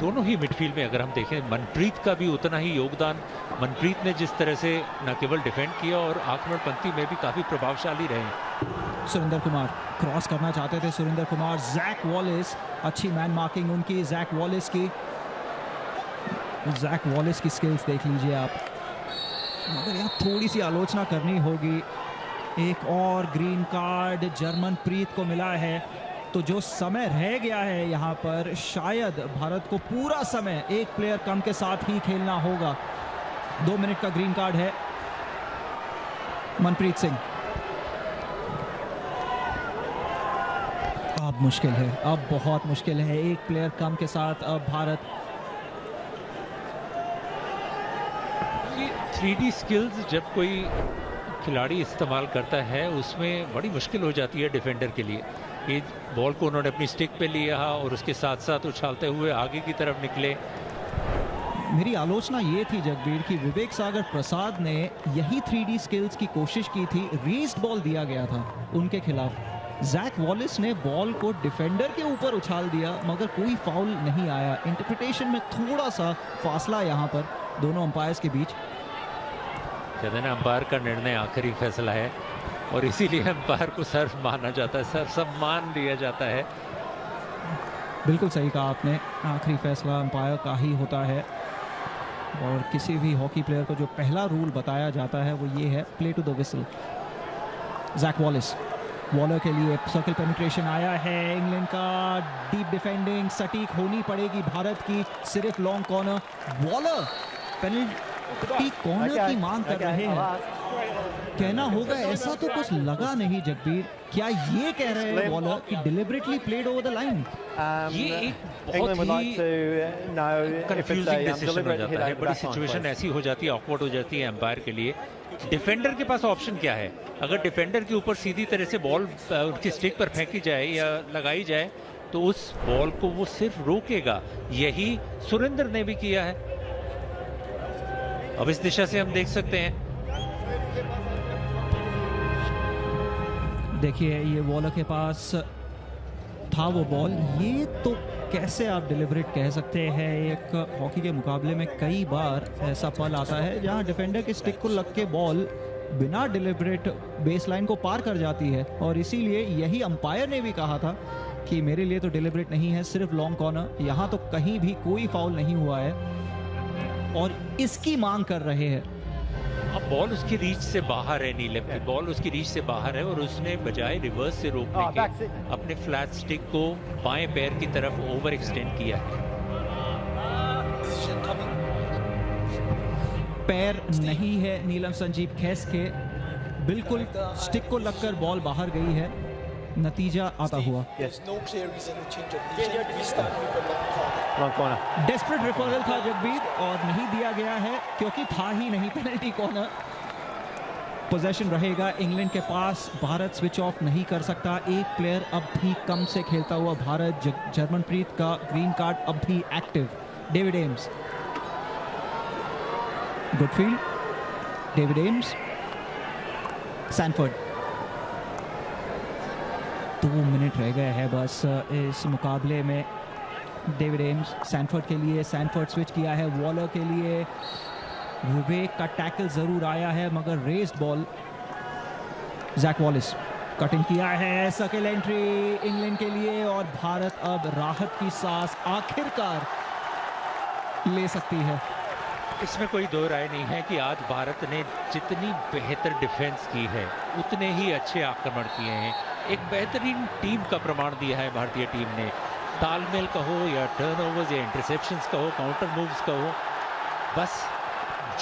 दोनों ही मिडफील्ड में अगर हम देखें, मनप्रीत का भी उतना ही योगदान। मनप्रीत ने जिस तरह से न केवल डिफेंड किया और आक्रमण पंक्ति में भी काफ़ी प्रभावशाली रहे। सुरेंद्र कुमार क्रॉस करना चाहते थे। सुरेंद्र कुमार, जैक वॉलिस, अच्छी मैन मार्किंग उनकी जैक वॉलिस की। जैक वॉलिस की स्किल्स देख लीजिए आप। मगर यहाँ थोड़ी सी आलोचना करनी होगी। एक और ग्रीन कार्ड जर्मनप्रीत को मिला है, तो जो समय रह गया है यहाँ पर, शायद भारत को पूरा समय एक प्लेयर कम के साथ ही खेलना होगा। 2 मिनट का ग्रीन कार्ड है। मनप्रीत सिंह, अब मुश्किल है, अब बहुत मुश्किल है। एक प्लेयर कम के साथ अब भारत। 3D स्किल्स जब कोई खिलाड़ी इस्तेमाल करता है उसमें बड़ी मुश्किल हो जाती है डिफेंडर के लिए। ये बॉल को उन्होंने अपनी स्टिक पे लिया और उसके साथ साथ उछालते हुए आगे की तरफ निकले। मेरी आलोचना ये थी जगबीर की विवेक सागर प्रसाद ने यही 3D स्किल्स की कोशिश की थी। रेस्ड बॉल दिया गया था उनके खिलाफ। जैक वॉलिस ने बॉल को डिफेंडर के ऊपर उछाल दिया, मगर कोई फाउल नहीं आया। इंटरप्रिटेशन में थोड़ा सा फासला यहाँ पर। दोनों अंपायर्स के बीच। कहते हैं अंपायर का निर्णय आखिरी फैसला है और इसीलिए अंपायर को सर्व माना जाता है, सर्व सम्मान दिया जाता है। बिल्कुल सही कहा आपने, आखिरी फैसला अंपायर का ही होता है और किसी भी हॉकी प्लेयर को जो पहला रूल बताया जाता है वो ये है, play to the whistle. Jack Wallace, Waller के लिए सर्कल पेनिट्रेशन आया है इंग्लैंड का, डीप डिफेंडिंग सटीक होनी पड़ेगी भारत की, सिर्फ long corner. Waller penalty corner की मांग कर रहे हैं, कहना होगा ऐसा तो कुछ लगा नहीं जगबीर, क्या ये कह रहे हैं वॉलर कि deliberately played over the line? ये एक बहुत ही कंफ्यूजिंग डिसीजन हो जाता है, बड़ी सिचुएशन ऐसी हो जाती है, ऑकवर्ड हो जाती है एम्पायर के लिए। डिफेंडर के पास ऑप्शन क्या है? अगर डिफेंडर के ऊपर सीधी तरह से बॉल उनकी स्टिक पर फेंकी जाए या लगाई जाए तो उस बॉल को वो सिर्फ रोकेगा। यही सुरेंद्र ने भी किया है। अब इस दिशा से हम देख सकते हैं, देखिए ये वॉलर के पास था वो बॉल, ये तो कैसे आप डिलिबरेट कह सकते हैं? एक हॉकी के मुकाबले में कई बार ऐसा पल आता है जहां डिफेंडर के स्टिक को लग के बॉल बिना डिलिबरेट बेस लाइन को पार कर जाती है और इसीलिए यही अंपायर ने भी कहा था कि मेरे लिए तो डिलिबरेट नहीं है, सिर्फ लॉन्ग कॉर्नर। यहाँ तो कहीं भी कोई फाउल नहीं हुआ है और इसकी मांग कर रहे हैं। अब बॉल उसकी रीच से बाहर है, नीलम की बॉल उसकी रीच से बाहर है और उसने बजाय रिवर्स से रोकने के अपने फ्लैट स्टिक को बाएं पैर की तरफ ओवर एक्सटेंड किया है। पैर नहीं है नीलम संजीव खैस के, बिल्कुल स्टिक को लगकर बॉल बाहर गई है, नतीजा आता हुआ डेस्परेट रेफरल था जगबीर और नहीं दिया गया है क्योंकि था ही नहीं पेनल्टी कॉर्नर। पोजेशन रहेगा इंग्लैंड के पास, भारत स्विच ऑफ नहीं कर सकता। एक प्लेयर अब भी कम से खेलता हुआ भारत, जर्मनप्रीत का ग्रीन कार्ड अब भी active. David Ames, Goodfield, David Ames, Sanford. 2 minute रह गए हैं बस इस मुकाबले में। डेविड एम्स सैनफोर्ड के लिए, सैनफोर्ड स्विच किया है वॉलर के लिए। विवेक का टैकल जरूर आया है मगर रेस्ड बॉल। जैक वॉलिस कटिंग किया है, सर्किल एंट्री इंग्लैंड के लिए और भारत अब राहत की सांस आखिरकार ले सकती है। इसमें कोई दो राय नहीं है कि आज भारत ने जितनी बेहतर डिफेंस की है उतने ही अच्छे आक्रमण किए हैं। एक बेहतरीन टीम का प्रमाण दिया है भारतीय टीम ने। तालमेल कहो या टर्नओवर्स या इंटरसेप्शंस कहो, काउंटर मूव्स कहो, बस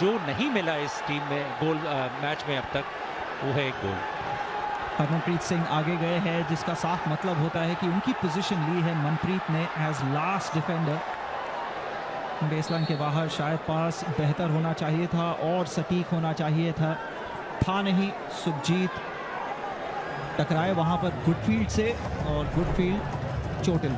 जो नहीं मिला इस टीम में गोल मैच में अब तक वो है एक गोल। हरमनप्रीत सिंह आगे गए हैं जिसका साफ मतलब होता है कि उनकी पोजीशन ली है मनप्रीत ने एज लास्ट डिफेंडर। बेसलाइन के बाहर शायद पास बेहतर होना चाहिए था और सटीक होना चाहिए था नहीं। सुखजीत टकराए वहां पर गुडफील्ड से और गुडफील्ड चोटिल।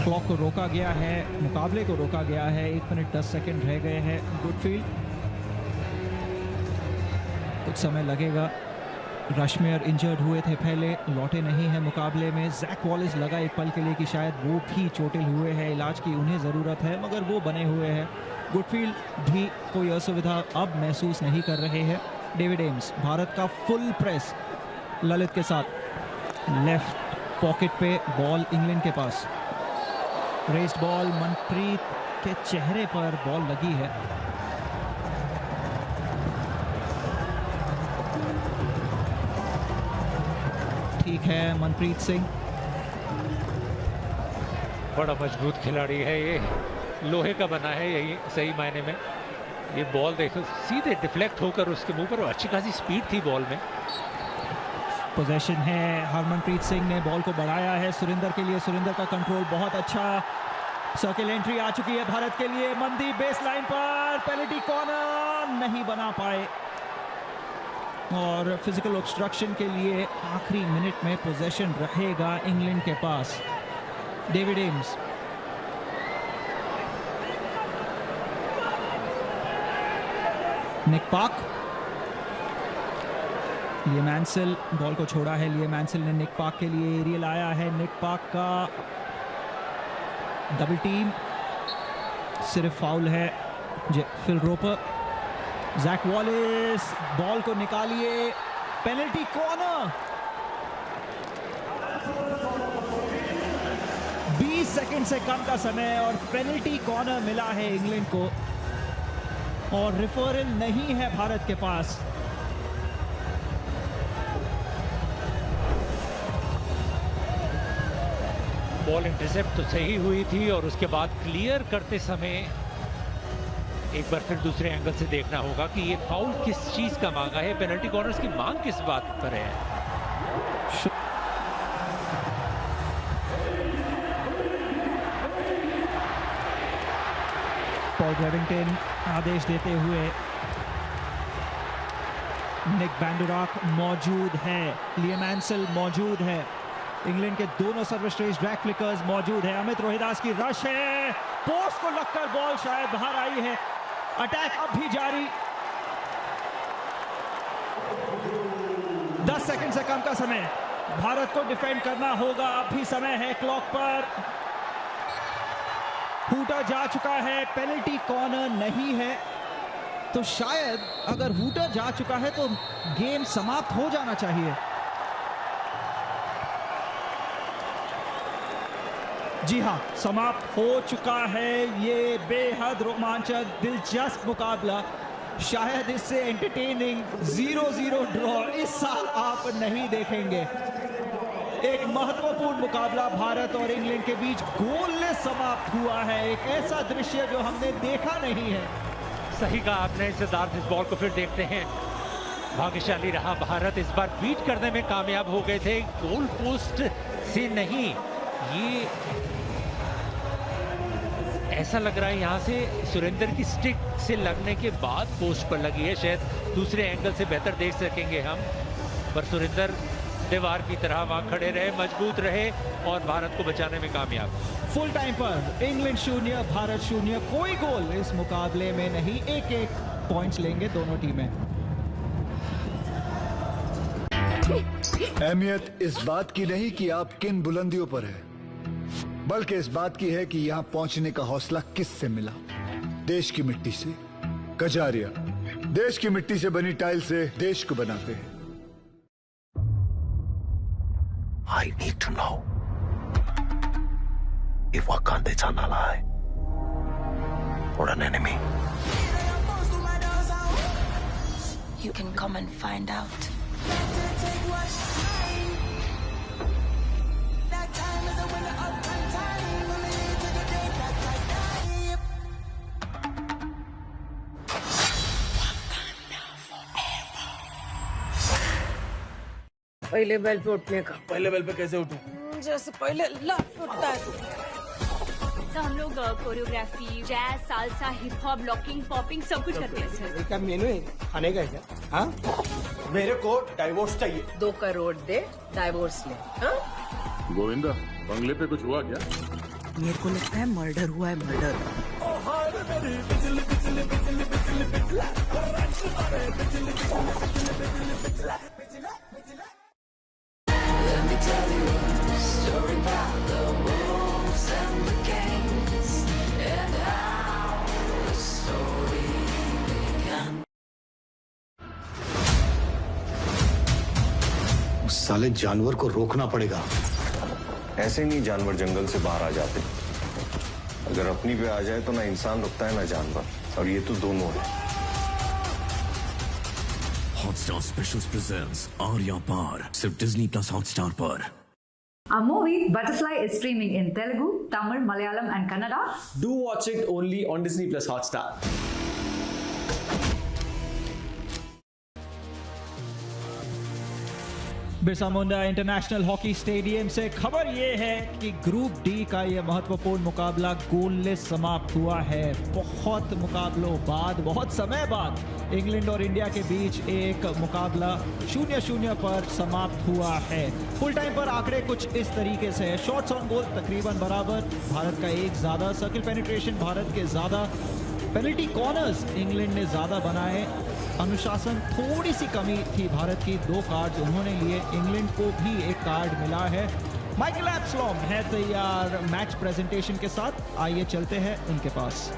क्लॉक को रोका गया है, मुकाबले को रोका गया है। 1 मिनट 10 सेकंड रह गए हैं। गुडफील्ड कुछ समय लगेगा। रश्मेयर इंजर्ड हुए थे पहले, लौटे नहीं है मुकाबले में। जैक वॉलिस लगा एक पल के लिए कि शायद वो भी चोटिल हुए हैं, इलाज की उन्हें ज़रूरत है मगर वो बने हुए हैं। गुडफील्ड भी कोई असुविधा अब महसूस नहीं कर रहे हैं। डेविड एम्स, भारत का फुल प्रेस ललित के साथ, लेफ्ट पॉकेट पे बॉल इंग्लैंड के पास। रेस्ड बॉल, मनप्रीत के चेहरे पर बॉल लगी है। ठीक है, मनप्रीत सिंह बड़ा मजबूत खिलाड़ी है, ये लोहे का बना है यही सही मायने में। ये बॉल देखो सीधे डिफ्लेक्ट होकर उसके मुंह पर, अच्छी खासी स्पीड थी बॉल में। पोजेशन है, हरमनप्रीत सिंह ने बॉल को बढ़ाया है सुरेंद्र के लिए। सुरेंद्र का कंट्रोल बहुत अच्छा। सर्किल एंट्री आ चुकी है भारत के लिए। मनदीप बेस लाइन पर, पेनल्टी कॉर्नर नहीं बना पाए और फिजिकल ऑब्स्ट्रक्शन के लिए आखिरी मिनट में पोजेशन रहेगा इंग्लैंड के पास। डेविड एम्स, निक पार्क, लियम एंसल बॉल को छोड़ा है। लियम एंसल ने निक पार्क के लिए एरियल आया है। निक पार्क का डबल टीम, सिर्फ फाउल है। फिल रोपर, जैक वॉलिस बॉल को निकालिए, पेनल्टी कॉर्नर। 20 सेकंड से कम का समय और पेनल्टी कॉर्नर मिला है इंग्लैंड को, और रेफरल नहीं है भारत के पास। बॉल इंटरसेप्ट तो सही हुई थी और उसके बाद क्लियर करते समय एक बार फिर दूसरे एंगल से देखना होगा कि ये फाउल किस चीज का मांगा है, पेनल्टी कॉर्नर्स की मांग किस बात पर है। पॉल रेविंगटन आदेश देते हुए, निक बैंडराक मौजूद है, लियम एंसल मौजूद है, इंग्लैंड के दोनों सर्वश्रेष्ठ ड्रैग फ्लिकर्स मौजूद है। अमित रोहिदास की रश है, पोस्ट को लगकर बॉल शायद बाहर आई है। अटैक अब भी जारी। 10 सेकंड से कम का समय, भारत को डिफेंड करना होगा। अब भी समय है क्लॉक पर। हूटर जा चुका है, पेनल्टी कॉर्नर नहीं है, तो शायद अगर हूटर जा चुका है तो गेम समाप्त हो जाना चाहिए। जी हां, समाप्त हो चुका है ये बेहद रोमांचक दिलचस्प मुकाबला। शायद इससे एंटरटेनिंग 0-0 ड्रॉ इस साल आप नहीं देखेंगे। एक महत्वपूर्ण मुकाबला भारत और इंग्लैंड के बीच गोललेस समाप्त हुआ है। एक ऐसा दृश्य जो हमने देखा नहीं है। सही कहा आपने, सिद्धार्थ। इस बॉल को फिर देखते हैं। भाग्यशाली रहा भारत, इस बार बीट करने में कामयाब हो गए थे, गोल पोस्ट से नहीं। ये ऐसा लग रहा है यहाँ से सुरेंद्र की स्टिक से लगने के बाद पोस्ट पर लगी है। शायद दूसरे एंगल से बेहतर देख सकेंगे हम, पर सुरेंद्र दीवार की तरह वहां खड़े रहे, मजबूत रहे और भारत को बचाने में कामयाब। फुल टाइम पर इंग्लैंड 0 भारत 0, कोई गोल इस मुकाबले में नहीं। एक पॉइंट्स लेंगे दोनों टीमें। अहमियत इस बात की नहीं कि आप किन बुलंदियों पर है, बल्कि इस बात की है कि यहां पहुंचने का हौसला किससे मिला। देश की मिट्टी से। कजारिया देश की मिट्टी से बनी टाइल से देश को बनाते हैं। I need to know if Wakanda is an ally or an enemy. You can come and find out. पहले बेल पे उठने का। पहले बेल पे कैसे उठूं? जैसे पहले उठता है तू। तो हम लोग choreography, jazz, salsa, hip hop, locking, popping सब कुछ करते हैं सर। क्या मेनू है खाने का है क्या? हाँ, मेरे को डाइवोर्स चाहिए। 2 करोड़ दे, डाइवोर्स ले। हाँ? गोविंदा, बंगले पे कुछ हुआ क्या? मेरे को लगता है मर्डर हुआ है, मर्डर। उस साले जानवर को रोकना पड़ेगा। ऐसे नहीं जानवर जंगल से बाहर आ जाते। अगर अपनी पे आ जाए तो ना इंसान रुकता है ना जानवर, और ये तो दोनों है। हॉटस्टार स्पेशल्स प्रेजेंट्स आर्या पार, सिर्फ डिज्नी प्लस हॉटस्टार पर। Our movie Butterfly is streaming in Telugu, Tamil, Malayalam and Kannada. Do watch it only on Disney Plus Hotstar. Birsa Munda international hockey stadium से खबर यह है कि ग्रुप डी का यह महत्वपूर्ण मुकाबला गोललेस समाप्त हुआ है। बहुत मुकाबलों बाद, बहुत समय बाद इंग्लैंड और इंडिया के बीच एक मुकाबला 0-0 पर समाप्त हुआ है। फुल टाइम पर आंकड़े कुछ इस तरीके से है। शॉट्स ऑन गोल तकरीबन बराबर, भारत का 1 ज्यादा, सर्किल पेनिट्रेशन भारत के ज्यादा, पेनल्टी कॉर्नर्स इंग्लैंड ने ज्यादा बनाए, अनुशासन थोड़ी सी कमी थी भारत की, 2 कार्ड्स उन्होंने लिए, इंग्लैंड को भी एक कार्ड मिला है। माइकल एप्सलॉम है तैयार मैच प्रेजेंटेशन के साथ, आइए चलते हैं उनके पास।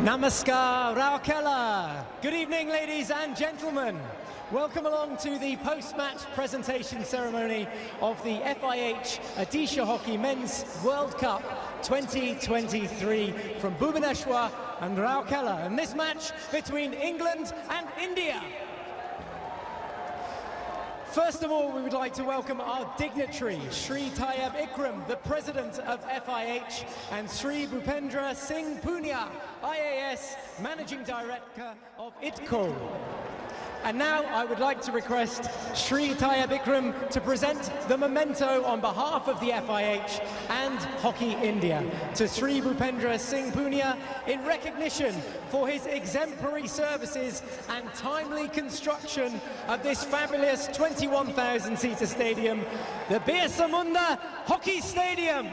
Namaskar, Raukela. Good evening, ladies and gentlemen. Welcome along to the post-match presentation ceremony of the FIH Odisha Hockey Men's World Cup 2023 from Bhubaneswar and Raukela. And this match between England and India. First of all, we would like to welcome our dignitary, Sri Tayyab Ikram, the President of FIH, and Sri Bhupendra Singh Punia, IAS Managing Director of ITCO. And now I would like to request Sri Tayyab Ikram to present the memento on behalf of the FIH and Hockey India to Sri Bhupendra Singh Punia in recognition for his exemplary services and timely construction of this fabulous 21,000-seater stadium, the Birsa Munda Hockey Stadium.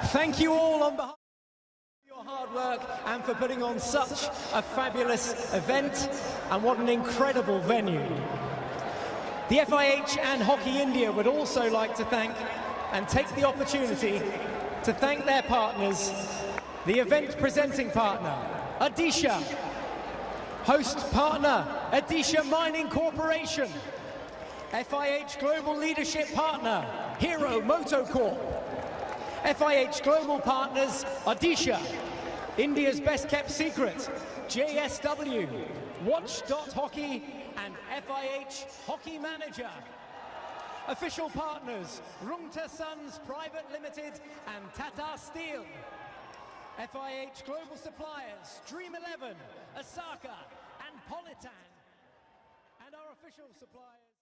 Thank you all on behalf hard work and for putting on such a fabulous event, and what an incredible venue. The FIH and Hockey India would also like to thank and take the opportunity to thank their partners, the event presenting partner, Odisha, host partner, Odisha Mining Corporation, FIH Global Leadership Partner, Hero Motocorp, FIH Global Partners, Odisha, India's Best Kept Secret, JSW, Watch.Hockey, and FIH Hockey Manager. Official partners, Rungta Sons Private Limited and Tata Steel. FIH Global Suppliers, Dream 11, Osaka, and Politan. And our official suppliers.